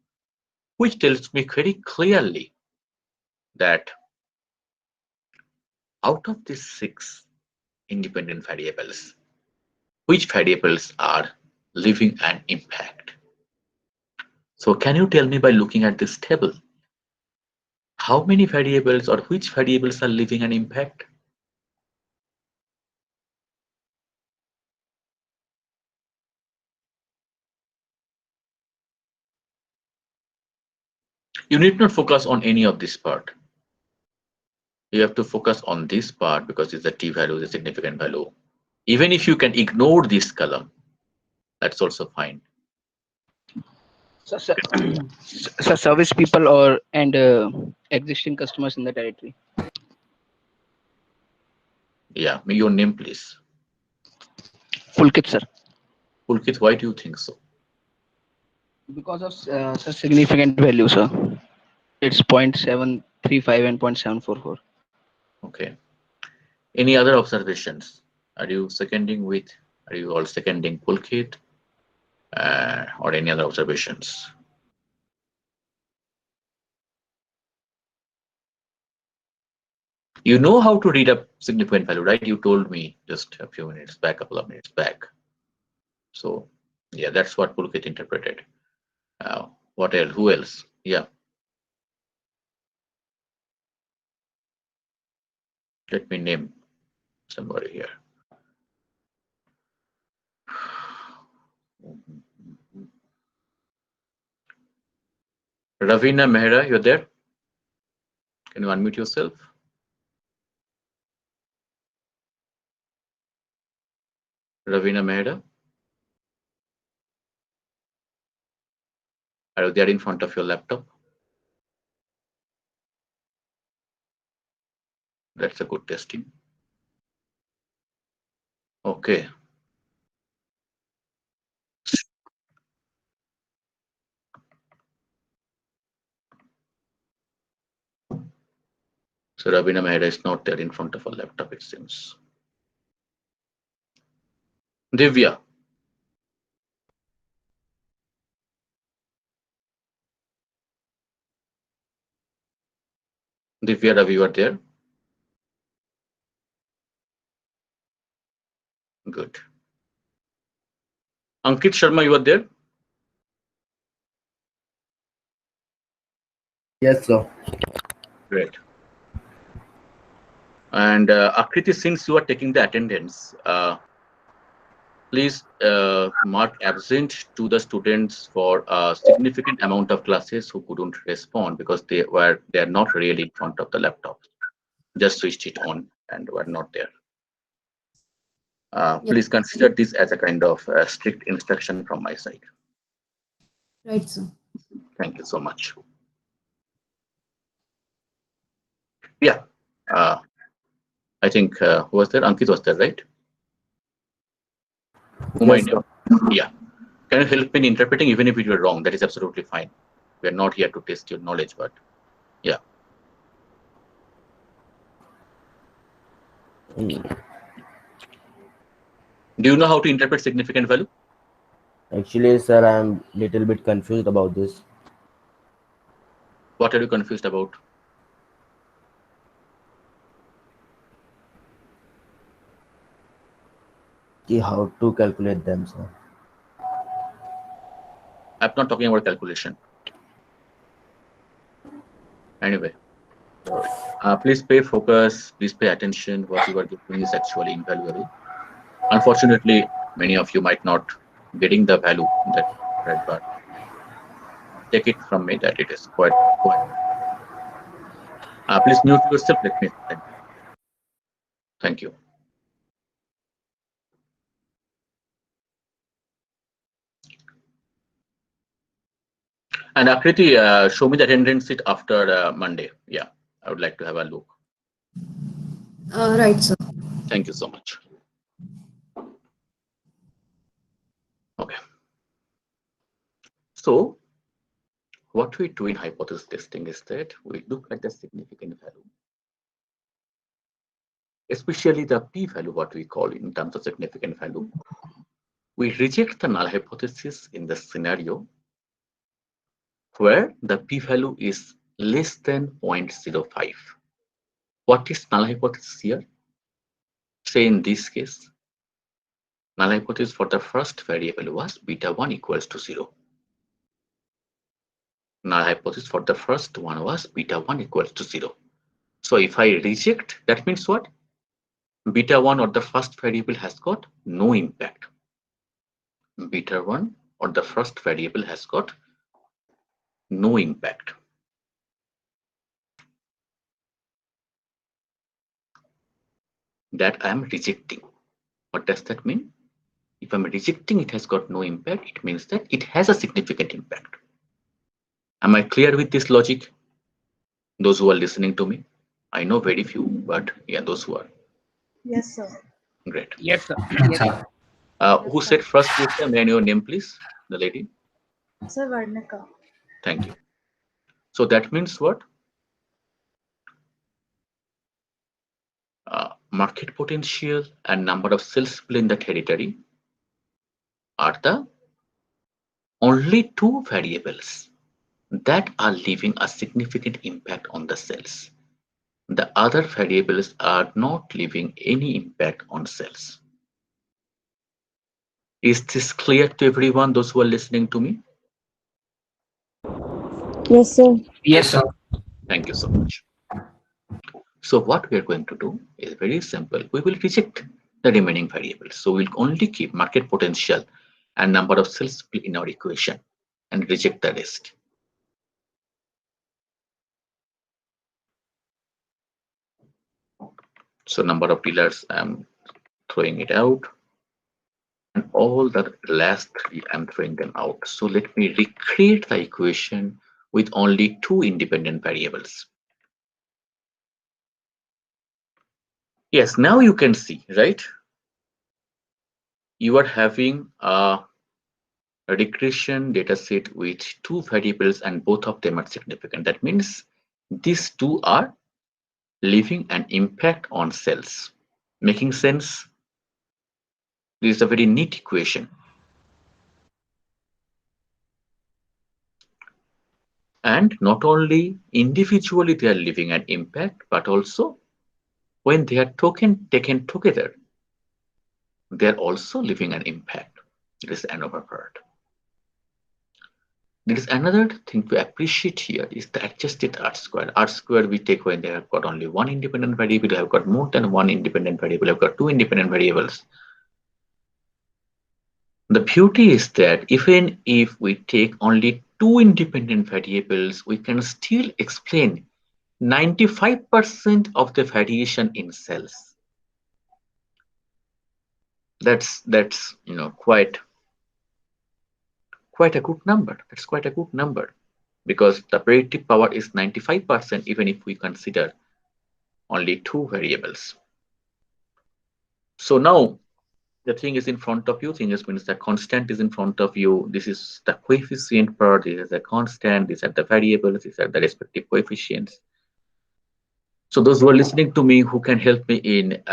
which tells me very clearly that out of these 6 independent variables, which variables are leaving an impact. So can you tell me by looking at this table, how many variables or which variables are leaving an impact? You need not focus on any of this part. You have to focus on this part because it's the t-value, the significant value. Even if you can ignore this column, that's also fine. So, service people and existing customers in the territory. Yeah, may your name please. Pulkit, sir. Pulkit, why do you think so? Because of such significant value, sir. It's 0.735 and 0.744. Okay. Any other observations? Are you all seconding Pulkit or any other observations? You know how to read a significant value, right? You told me just a few minutes back, a couple of minutes back. So yeah, that's what Pulkit interpreted. What else? Who else? Yeah. Let me name somebody here. Ravina Mehra, you're there? Can you unmute yourself? Ravina Mehra? Are you there in front of your laptop? That's a good testing. Okay. So Ravina Mehra is not there in front of a laptop, it seems. Divya. Divya Ravi, you are there? Good. Ankit Sharma, you are there? Yes, sir. Great. And Akriti, since you are taking the attendance, Please mark absent to the students for a significant amount of classes who couldn't respond because they are not really in front of the laptop. Just switched it on and were not there. Please consider this as a kind of strict instruction from my side. Right, sir. Thank you so much. Yeah, I think who was there? Ankit was there, right? Yes, sir. Yeah. Can you help me in interpreting even if you were wrong? That is absolutely fine. We are not here to test your knowledge, but yeah. Mm. Do you know how to interpret significant value? Actually, sir, I'm little bit confused about this. What are you confused about? How to calculate them, sir? I'm not talking about calculation. Anyway, please pay focus, please pay attention. What you are doing is actually invaluable. Unfortunately, many of you might not getting the value that right, but take it from me that it is quite. Please mute yourself. Let me explain. Thank you. And Akriti, show me the attendance sheet after Monday. Yeah, I would like to have a look. Right, sir. Thank you so much. Okay. So, what we do in hypothesis testing is that we look at the significant value, especially the p-value, what we call in terms of significant value. We reject the null hypothesis in the scenario where the p-value is less than 0.05. What is null hypothesis here? Say in this case, null hypothesis for the first variable was beta 1 equals to 0. Null hypothesis for the first one was beta 1 equals to 0. So if I reject, that means what? Beta 1 or the first variable has got no impact. Beta 1 or the first variable has got no impact. That I am rejecting. What does that mean? If I'm rejecting it has got no impact, it means that it has a significant impact. Am I clear with this logic? Those who are listening to me? I know very few, but yeah, those who are. Yes, sir. Great. Yes, sir. Yes, sir. Who said first, Krishna? May I know your name, please? The lady. Sir, Varnika. Thank you. So that means what? Market potential and number of cells in the territory are the only two variables that are leaving a significant impact on the cells. The other variables are not leaving any impact on cells. Is this clear to everyone, those who are listening to me? Yes, sir. Yes, sir. Thank you so much. So what we are going to do is very simple. We will reject the remaining variables. So we'll only keep market potential and number of cells in our equation and reject the rest. So number of dealers, I'm throwing it out. And all the last three, I'm throwing them out. So let me recreate the equation with only two independent variables. Yes, now you can see, right? You are having a regression data set with two variables and both of them are significant. That means these two are leaving an impact on cells. Making sense? This is a very neat equation. And not only individually they are leaving an impact, but also when they are taken together, they are also leaving an impact. It is another part. There is another thing to appreciate here is the adjusted R square. R square we take when they have got only one independent variable, they have got more than one independent variable, have got two independent variables. The beauty is that even if we take only two independent variables, we can still explain 95% of the variation in cells. That's quite a good number. That's quite a good number, because the predictive power is 95% even if we consider only two variables. So now the thing is in front of you. Thing is means the constant is in front of you. This is the coefficient part. This is the constant. These are the variables. These are the respective coefficients. So those who are listening to me, who can help me in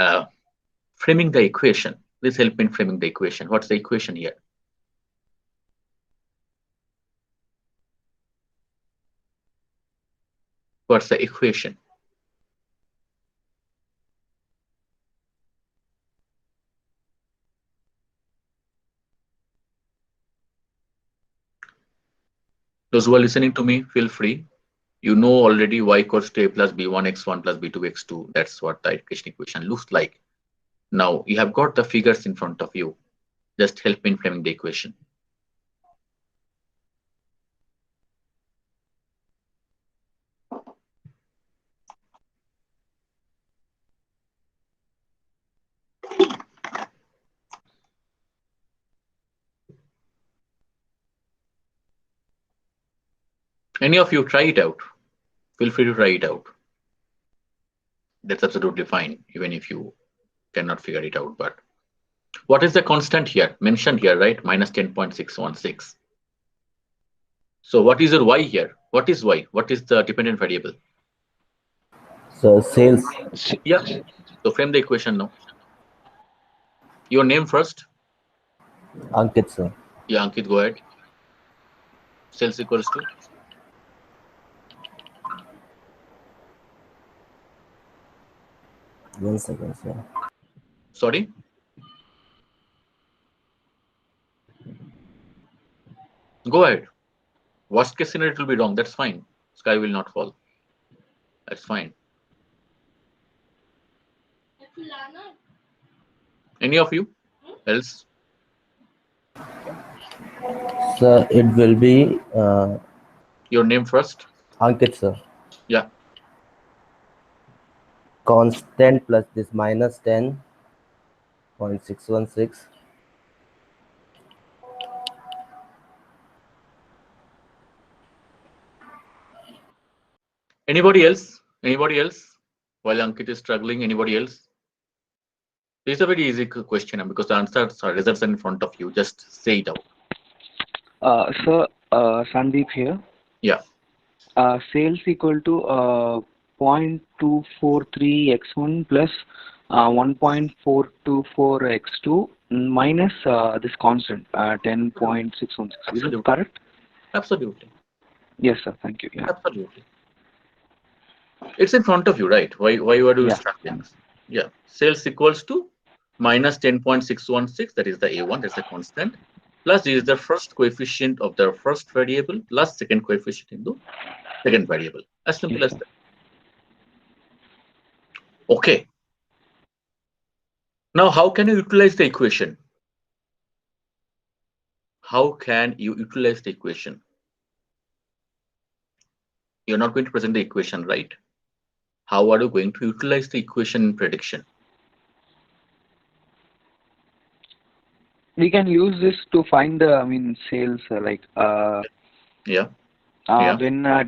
framing the equation, please help me in framing the equation. What's the equation here? What's the equation? Those who are listening to me, feel free. You know already y equals to a plus b1 x1 plus b2 x2. That's what the equation looks like. Now you have got the figures in front of you. Just help me in framing the equation. Any of you try it out? Feel free to try it out. That's absolutely fine, even if you cannot figure it out. But what is the constant here? Mentioned here, right? Minus 10.616. So what is your y here? What is y? What is the dependent variable? So sales. Yeah. So frame the equation now. Your name first. Ankit, sir. Yeah, Ankit, go ahead. Sales equals to? One second, sir. Sorry? Go ahead. Worst case scenario, it will be wrong. That's fine. Sky will not fall. That's fine. Any of you else? Sir, it will be Your name first. Ankit, sir. Yeah. Constant plus this minus 10.616. Anybody else? Anybody else? While Ankit is struggling, anybody else? This is a very easy question because the answers are results in front of you. Just say it out. Sir, Sandeep here. Yeah. Sales equal to 0.243 x1 plus 1.424 x2 minus this constant 10.616. Is it correct? Absolutely. Yes, sir. Thank you. Yeah. Absolutely. It's in front of you, right? Why are you struggling? Yeah. Sales equals to minus 10.616. That is the A1. That's a constant. Plus this is the first coefficient of the first variable plus second coefficient into second variable. As simple as that. Okay. Now, how can you utilize the equation? How can you utilize the equation? You're not going to present the equation, right? How are you going to utilize the equation in prediction? We can use this to find the sales when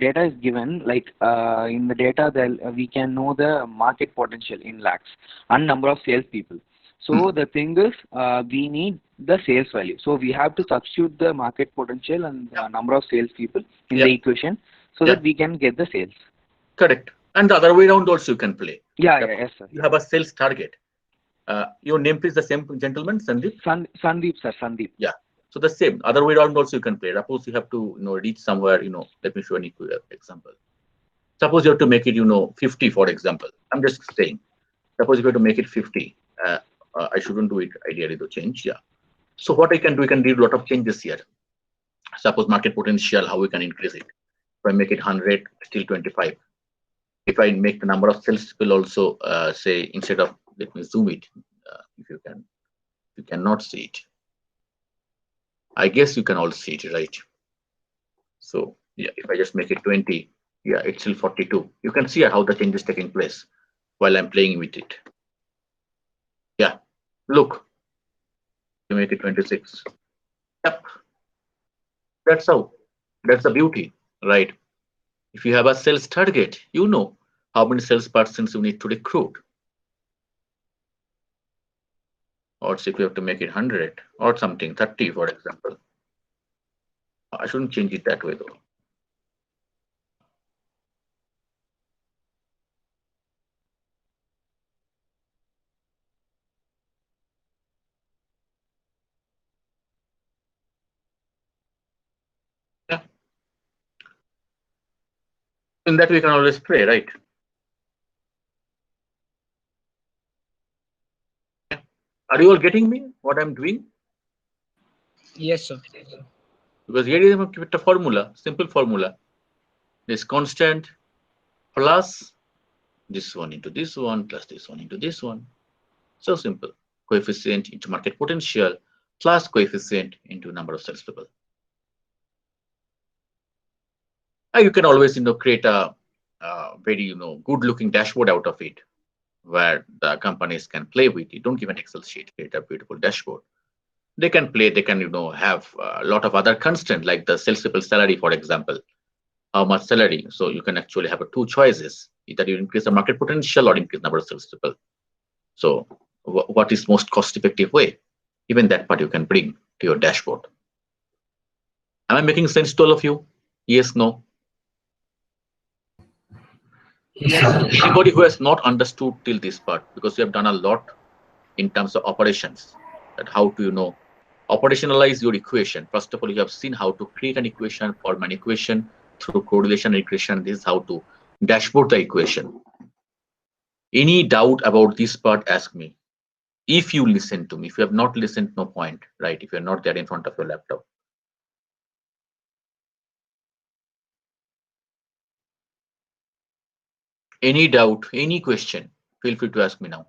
data is given, in the data, we can know the market potential in lakhs and number of salespeople. So the thing is, we need the sales value. So we have to substitute the market potential and the number of salespeople in the equation so that we can get the sales. Correct. And the other way around also you can play. Yes, sir. You have a sales target. Your name please, the same gentleman, Sandeep? Sandeep, sir. Sandeep. Yeah. So the same. Other way around also you can play. Suppose you have to reach somewhere, let me show an example. Suppose you have to make it, 50, for example. I'm just saying. Suppose you have to make it 50. I shouldn't do it ideally to change. Yeah. So what I can do, we can do a lot of changes here. Suppose market potential, how we can increase it. If I make it 100, still 25. If I make the number of salespeople also, say, instead of, let me zoom it, if you can, you cannot see it. I guess you can all see it, right? So yeah, if I just make it 20, yeah, it's still 42. You can see how the change is taking place while I'm playing with it. Yeah, look, you make it 26. Yep, that's how. That's the beauty, right? If you have a sales target, you know how many salespersons you need to recruit. Or if you have to make it 100 or something, 30, for example. I shouldn't change it that way though. Yeah. In that we can always play, right? Yeah. Are you all getting me? What I'm doing? Yes, sir. Because here is a formula, simple formula. This constant plus this one into this one plus this one into this one. So simple. Coefficient into market potential plus coefficient into number of salespeople. You can always create a very good looking dashboard out of it where the companies can play with it. Don't give an Excel sheet, create a beautiful dashboard. They can play, they can have a lot of other constraints like the salespeople salary, for example. How much salary? So you can actually have two choices. Either you increase the market potential or increase number of salespeople. So what is most cost effective way? Even that part you can bring to your dashboard. Am I making sense to all of you? Yes, no? Anybody who has not understood till this part, because we have done a lot in terms of operations, that how to operationalize your equation. First of all, you have seen how to create an equation, form an equation through correlation regression. This is how to dashboard the equation. Any doubt about this part, ask me. If you listen to me, if you have not listened, no point, right? If you're not there in front of your laptop. Any doubt, any question, feel free to ask me now.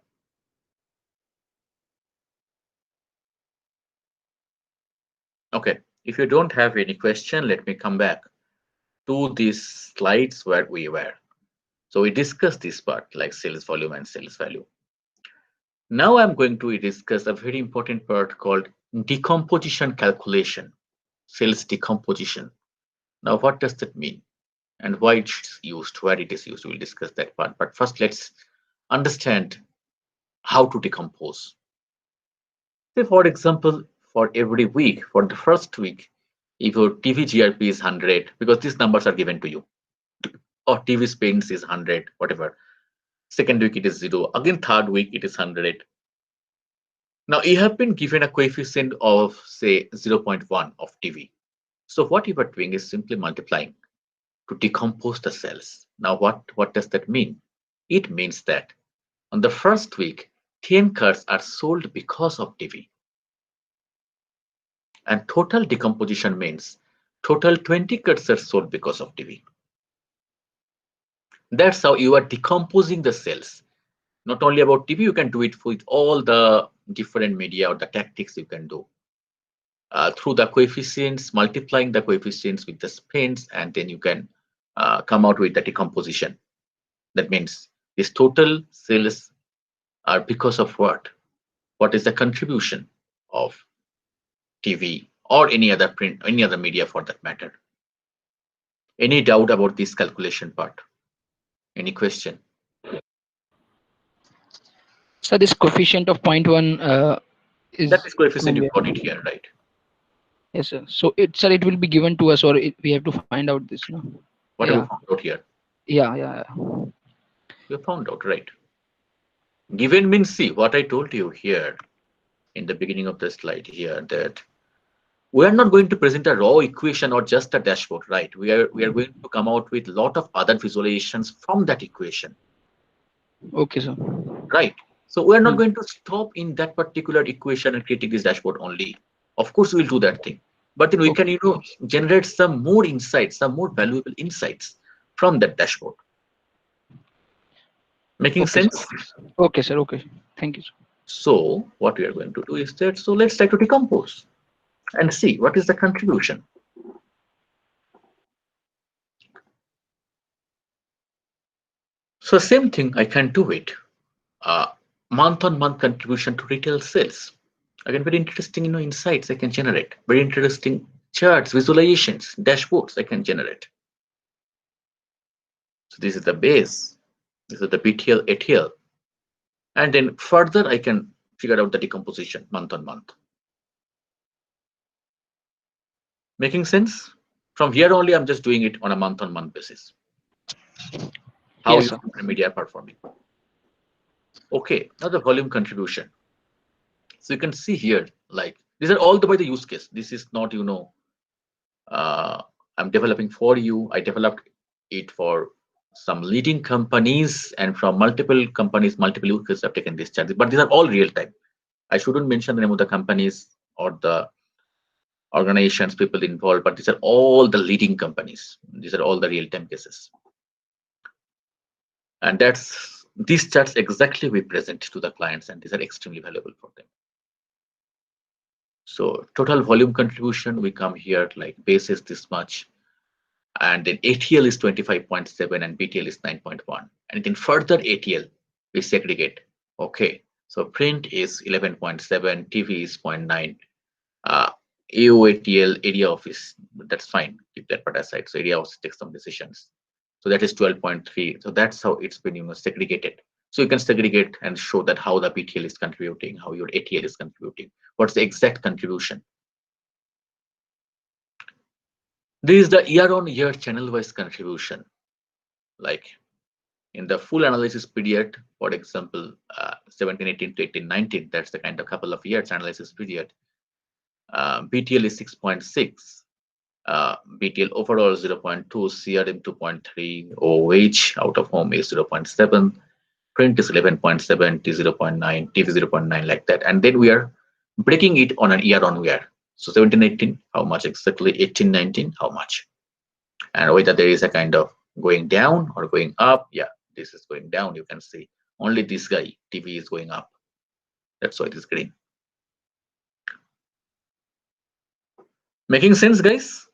Okay, if you don't have any question, let me come back to these slides where we were. So we discussed this part like sales volume and sales value. Now I'm going to discuss a very important part called decomposition calculation, sales decomposition. Now, what does that mean and why it's used, where it is used? We'll discuss that part. But first, let's understand how to decompose. Say, for example, for every week, for the first week, if your TV GRP is 100, because these numbers are given to you, or TV spends is 100, whatever. Second week, it is 0. Again, third week, it is 100. Now, you have been given a coefficient of, say, 0.1 of TV. So what you are doing is simply multiplying to decompose the cells. Now, what does that mean? It means that on the first week, 10 cards are sold because of TV. And total decomposition means total 20 cards are sold because of TV. That's how you are decomposing the cells. Not only about TV, you can do it with all the different media or the tactics you can do. Through the coefficients, multiplying the coefficients with the spends, and then you can come out with the decomposition. That means these total sales are because of what? What is the contribution of TV or any other print, any other media for that matter? Any doubt about this calculation part? Any question? So this coefficient of 0.1 is That is coefficient, you somewhere. got it here, right? Yes, sir. So it will be given to us, or we have to find out this, no? What Yeah. have you found out here? Yeah. You found out, right? Given means, see what I told you here in the beginning of the slide here, that we are not going to present a raw equation or just a dashboard, right? We are going to come out with a lot of other visualizations from that equation. Okay, sir. Right. So we are not going to stop in that particular equation and creating this dashboard only. Of course, we will do that thing, but then we can, generate some more insights, some more valuable insights from that dashboard. Making sense? Sir. Okay, sir. Okay. Thank you, sir. So what we are going to do is that, so let's try to decompose. and see what is the contribution. So same thing, I can do it. Month-on-month contribution to retail sales. Again, very interesting, insights I can generate. Very interesting charts, visualizations, dashboards I can generate. So this is the base. This is the BTL, ATL. And then further, I can figure out the decomposition month on month. Making sense? From here only, I'm just doing it on a month-on-month basis. How Yes, your sir. media are performing. Okay, now the volume contribution. So you can see here, like these are all the by the use case. This is not, I'm developing for you. I developed it for some leading companies, and from multiple companies, multiple use cases have taken this charge. But these are all real time. I shouldn't mention the name of the companies or the organizations, people involved, but these are all the leading companies. These are all the real time cases. And that's these charts exactly we present to the clients, and these are extremely valuable for them. So total volume contribution, we come here like base is this much, and then ATL is 25.7 and BTL is 9.1. And then further ATL, we segregate. Okay, so print is 11.7, TV is 0.9, AOATL, area office, that's fine, keep that part aside. So area office takes some decisions. So that is 12.3. So that's how it's been segregated. So you can segregate and show that how the BTL is contributing, how your ATL is contributing, what's the exact contribution. This is the year-on-year channel-wise contribution. Like in the full analysis period, for example, 1718 to 1819, that's the kind of couple of years analysis period. BTL is 6.6, BTL overall 0.2, CRM 2.3, OH out of home is 0.7, print is 11.7, T 0.9, TV 0.9, like that. And then we are breaking it on an year-on-year. So 1718, how much exactly? 1819, how much? And whether there is a kind of going down or going up. Yeah, this is going down. You can see only this guy, TV, is going up. That's why it is green. Making sense, guys?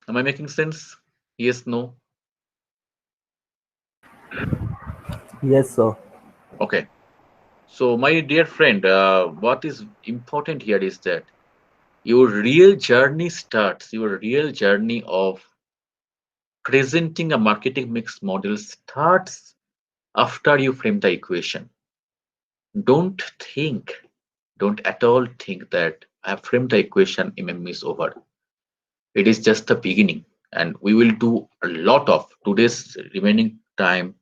Am I making sense? Yes, no? Yes, sir. Okay. So my dear friend, what is important here is that your real journey starts, your real journey of presenting a marketing mix model starts after you frame the equation. Don't don't at all think that I have framed the equation, MM is over. It is just the beginning, and we will do a lot of today's remaining time.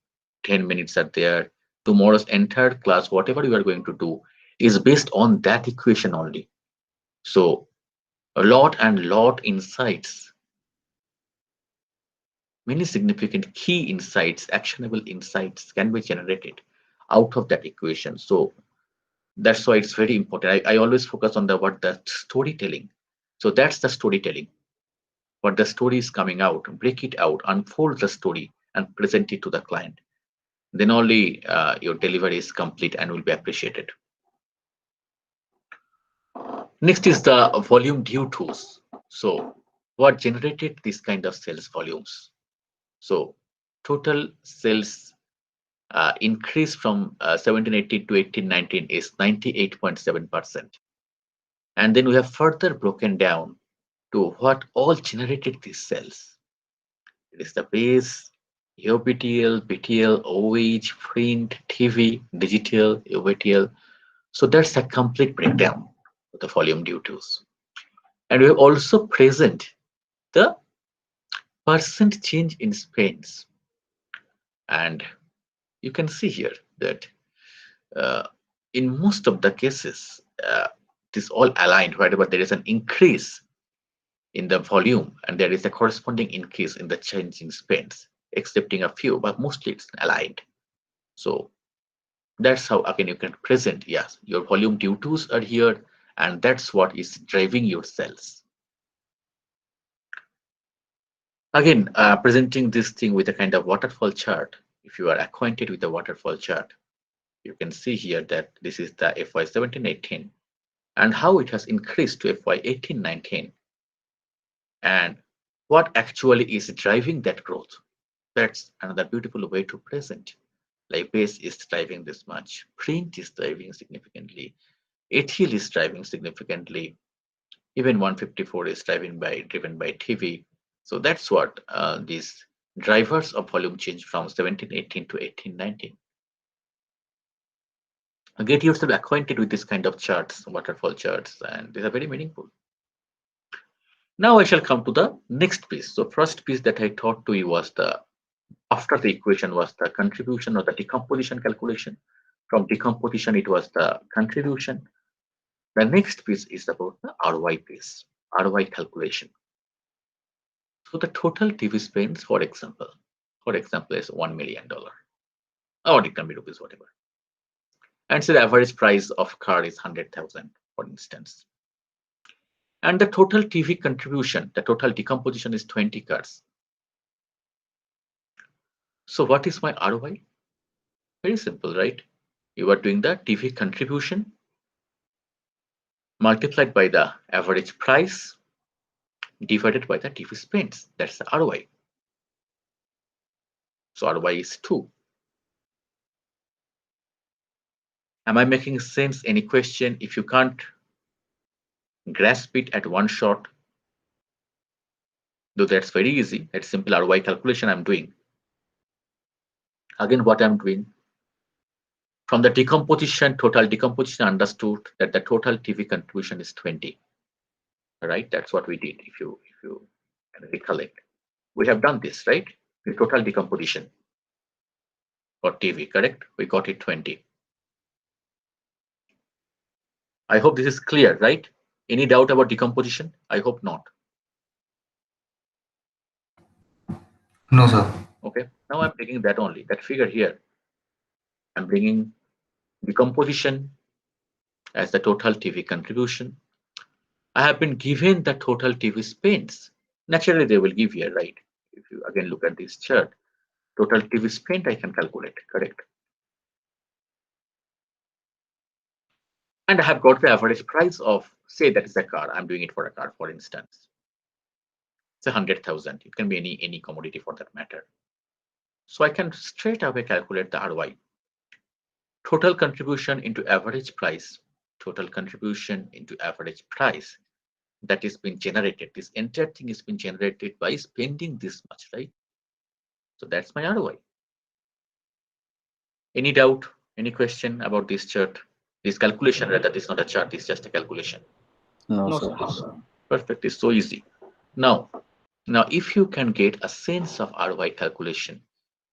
10 minutes are there. Tomorrow's entire class, whatever we are going to do, is based on that equation only. So a lot and lot insights, many significant key insights, actionable insights can be generated out of that equation. So that's why it's very important. I always focus on the what the storytelling. So that's the storytelling. What the story is coming out, break it out, unfold the story, and present it to the client. Then only your delivery is complete and will be appreciated. Next is the volume due tools. So what generated this kind of sales volumes? So total sales increase from 1718 to 1819 is 98.7%. And then we have further broken down to what all generated these sales. It is the base, UBTL, BTL, OH, print, TV, digital, UBTL. So that's a complete breakdown of the volume due tools. And we have also present the percent change in spends. And you can see here that in most of the cases, this all aligned, wherever there is an increase in the volume and there is a corresponding increase in the change in spends, excepting a few, but mostly it's aligned. So that's how again you can present, yes, your volume due tos are here, and that's what is driving your sales. Again, presenting this thing with a kind of waterfall chart. If you are acquainted with the waterfall chart, you can see here that this is the FY 1718. and how it has increased to FY 18-19, and what actually is driving that growth. That's another beautiful way to present. Like base is driving this much, print is driving significantly, ATL is driving significantly, even 154 is driven by TV. So that's what these drivers of volume change from 17-18 to 18-19. Get yourself acquainted with this kind of charts, waterfall charts, and these are very meaningful. Now I shall come to the next piece. So first piece that I taught to you was after the equation was the contribution or the decomposition calculation. From decomposition, it was the contribution. The next piece is about the ROI piece, ROI calculation. So the total TV spends, for example, is $1 million, or it can be rupees, whatever. And so the average price of car is 100,000, for instance. And the total TV contribution, the total decomposition is 20 cars. So what is my ROI? Very simple, right? You are doing the TV contribution multiplied by the average price divided by the TV spends. That's the ROI. So ROI is 2. Am I making sense? Any question? If you can't grasp it at one shot, though that's very easy, that's simple ROI calculation I'm doing. Again, what I'm doing, from the decomposition, total decomposition, understood that the total TV contribution is 20. Right? That's what we did. If you recollect, we have done this, right? The total decomposition for TV, correct? We got it 20. I hope this is clear, right? Any doubt about decomposition? I hope not. No, sir. Okay. Now I'm taking that only, that figure here. I'm bringing decomposition as the total TV contribution. I have been given the total TV spends. Naturally, they will give here, right? If you again look at this chart, total TV spend I can calculate, correct? And I have got the average price of, say that is a car. I'm doing it for a car, for instance. It's 100,000. It can be any commodity for that matter. So I can straight away calculate the ROI. Total contribution into average price. Total contribution into average price. That is being generated. This entire thing is being generated by spending this much, right? So that's my ROI. Any doubt? Any question about this chart? This calculation, rather, this is not a chart, it's just a calculation. No, sir. Perfect. It's so easy. Now, if you can get a sense of ROI calculation,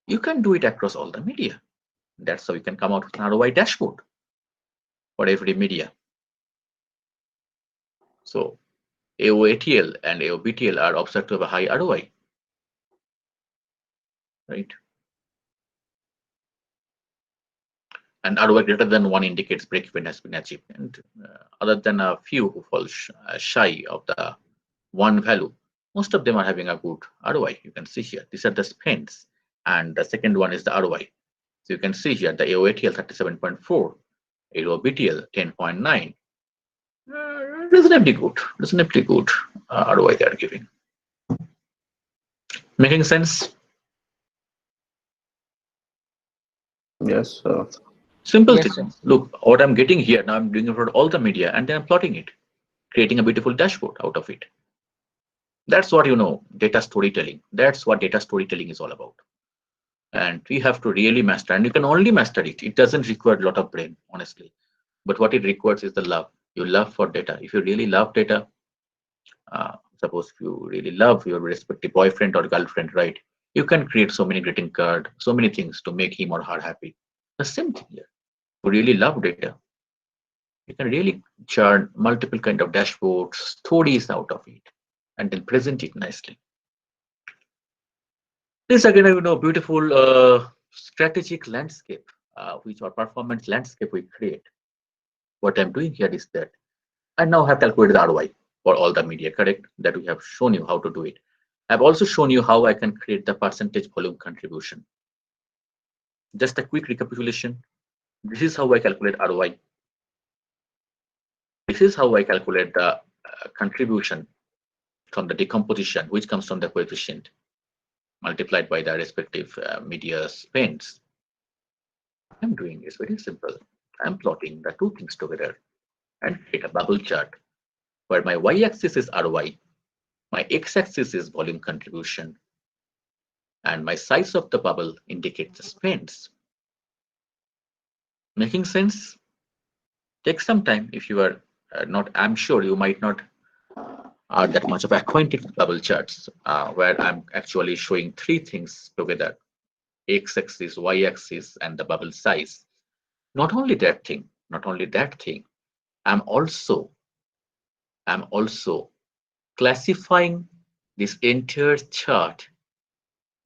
you can do it across all the media. That's how you can come out with an ROI dashboard for every media. So AOATL and AOBTL are observed to have a high ROI, right? And ROI greater than 1 indicates break-even has been achieved. And other than a few who fall shy of the 1 value, most of them are having a good ROI. You can see here, these are the spends. And the second one is the ROI. So you can see here the AOATL 37.4, AOBTL 10.9. Reasonably good ROI they are giving. Making sense? Yes, sir. Simple Yes, thing. sir. Look, what I'm getting here now, I'm doing it for all the media, and then I'm plotting it, creating a beautiful dashboard out of it. That's what data storytelling. That's what data storytelling is all about. And we have to really master, and you can only master it. It doesn't require a lot of brain, honestly. But what it requires is the love. You love for data. If you really love data, suppose if you really love your respective boyfriend or girlfriend, right? You can create so many greeting cards, so many things to make him or her happy. The same thing here. If you really love data, you can really churn multiple kind of dashboards, stories out of it, and then present it nicely. This again, beautiful strategic landscape, which our performance landscape we create. What I'm doing here is that I now have calculated the ROI for all the media, correct? That we have shown you how to do it. I've also shown you how I can create the percentage volume contribution. Just a quick recapitulation. This is how I calculate ROI. This is how I calculate the contribution from the decomposition, which comes from the coefficient multiplied by the respective media spends. What I'm doing is very simple. I'm plotting the two things together and create a bubble chart where my y-axis is ROI, my x-axis is volume contribution, and my size of the bubble indicates the spends. Making sense? Take some time if you are not. I'm sure you might not are that much of acquainted with bubble charts, where I'm actually showing three things together: x-axis, y-axis, and the bubble size. Not only that thing, I'm also classifying this entire chart,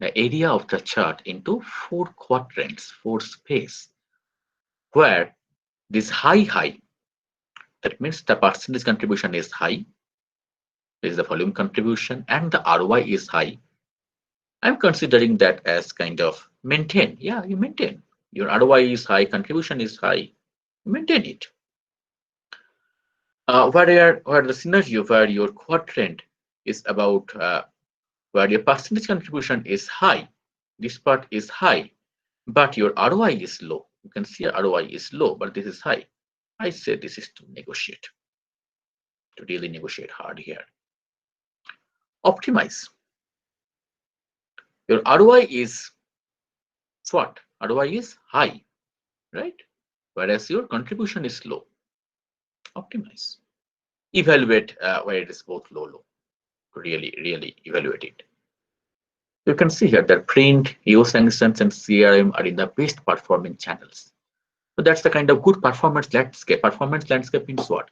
the area of the chart, into 4 quadrants, 4 space, where this high, that means the percentage contribution is high, is the volume contribution, and the ROI is high. I'm considering that as kind of maintain. Yeah, you maintain. Your ROI is high, contribution is high. Maintain it. Where the synergy, where your quadrant is about where your percentage contribution is high, this part is high, but your ROI is low. You can see ROI is low, but this is high. I say this is to negotiate, to really negotiate hard here. Optimize. Your ROI is what? ROI is high, right? Whereas your contribution is low. Optimize. Evaluate where it is both low, to really evaluate it. You can see here that print, EO sanctions, and CRM are in the best performing channels. So that's the kind of good performance landscape. Performance landscape means what?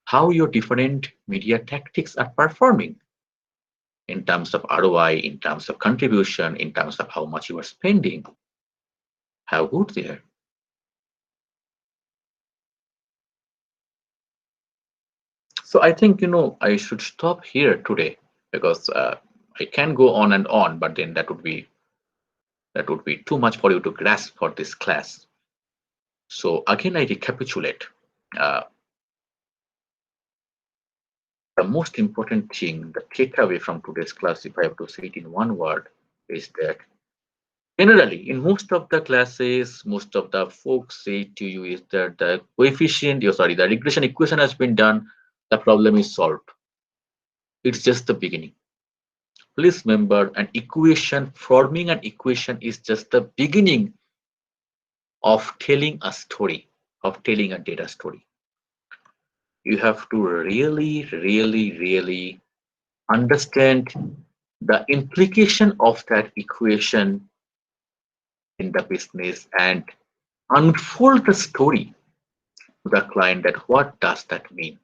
How your different media tactics are performing in terms of ROI, in terms of contribution, in terms of how much you are spending, how good they are. So I think, I should stop here today, because I can go on and on, but then that would be too much for you to grasp for this class. So again, I recapitulate. The most important thing, the takeaway from today's class, if I have to say it in one word, is that generally in most of the classes, most of the folks say to you is that the the regression equation has been done, the problem is solved. It's just the beginning. Please remember, forming an equation is just the beginning of telling a story, of telling a data story. You have to really understand the implication of that equation in the business and unfold the story to the client, that what does that mean.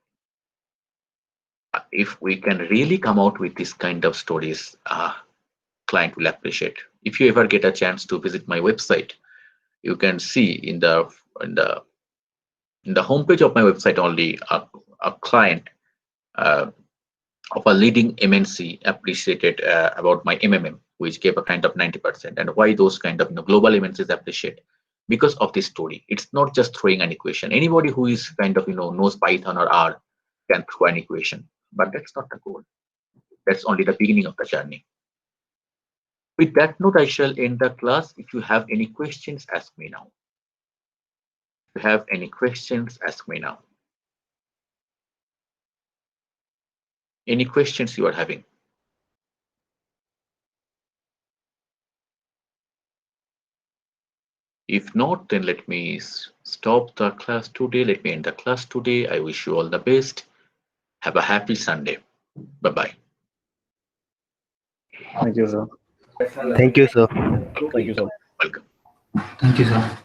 If we can really come out with this kind of stories, client will appreciate. If you ever get a chance to visit my website, you can see in the homepage of my website only a client of a leading MNC appreciated about my MMM, which gave a kind of 90%. And why those kind of global MNCs appreciate? Because of this story. It's not just throwing an equation. Anybody who is kind of knows Python or R can throw an equation, but that's not the goal. That's only the beginning of the journey. With that note, I shall end the class. If you have any questions, ask me now. If you have any questions, ask me now. Any questions you are having? If not, then let me stop the class today. Let me end the class today. I wish you all the best. Have a happy Sunday. Bye-bye. Thank you, sir. Thank you, sir. Thank you, sir. Welcome. Thank you, sir.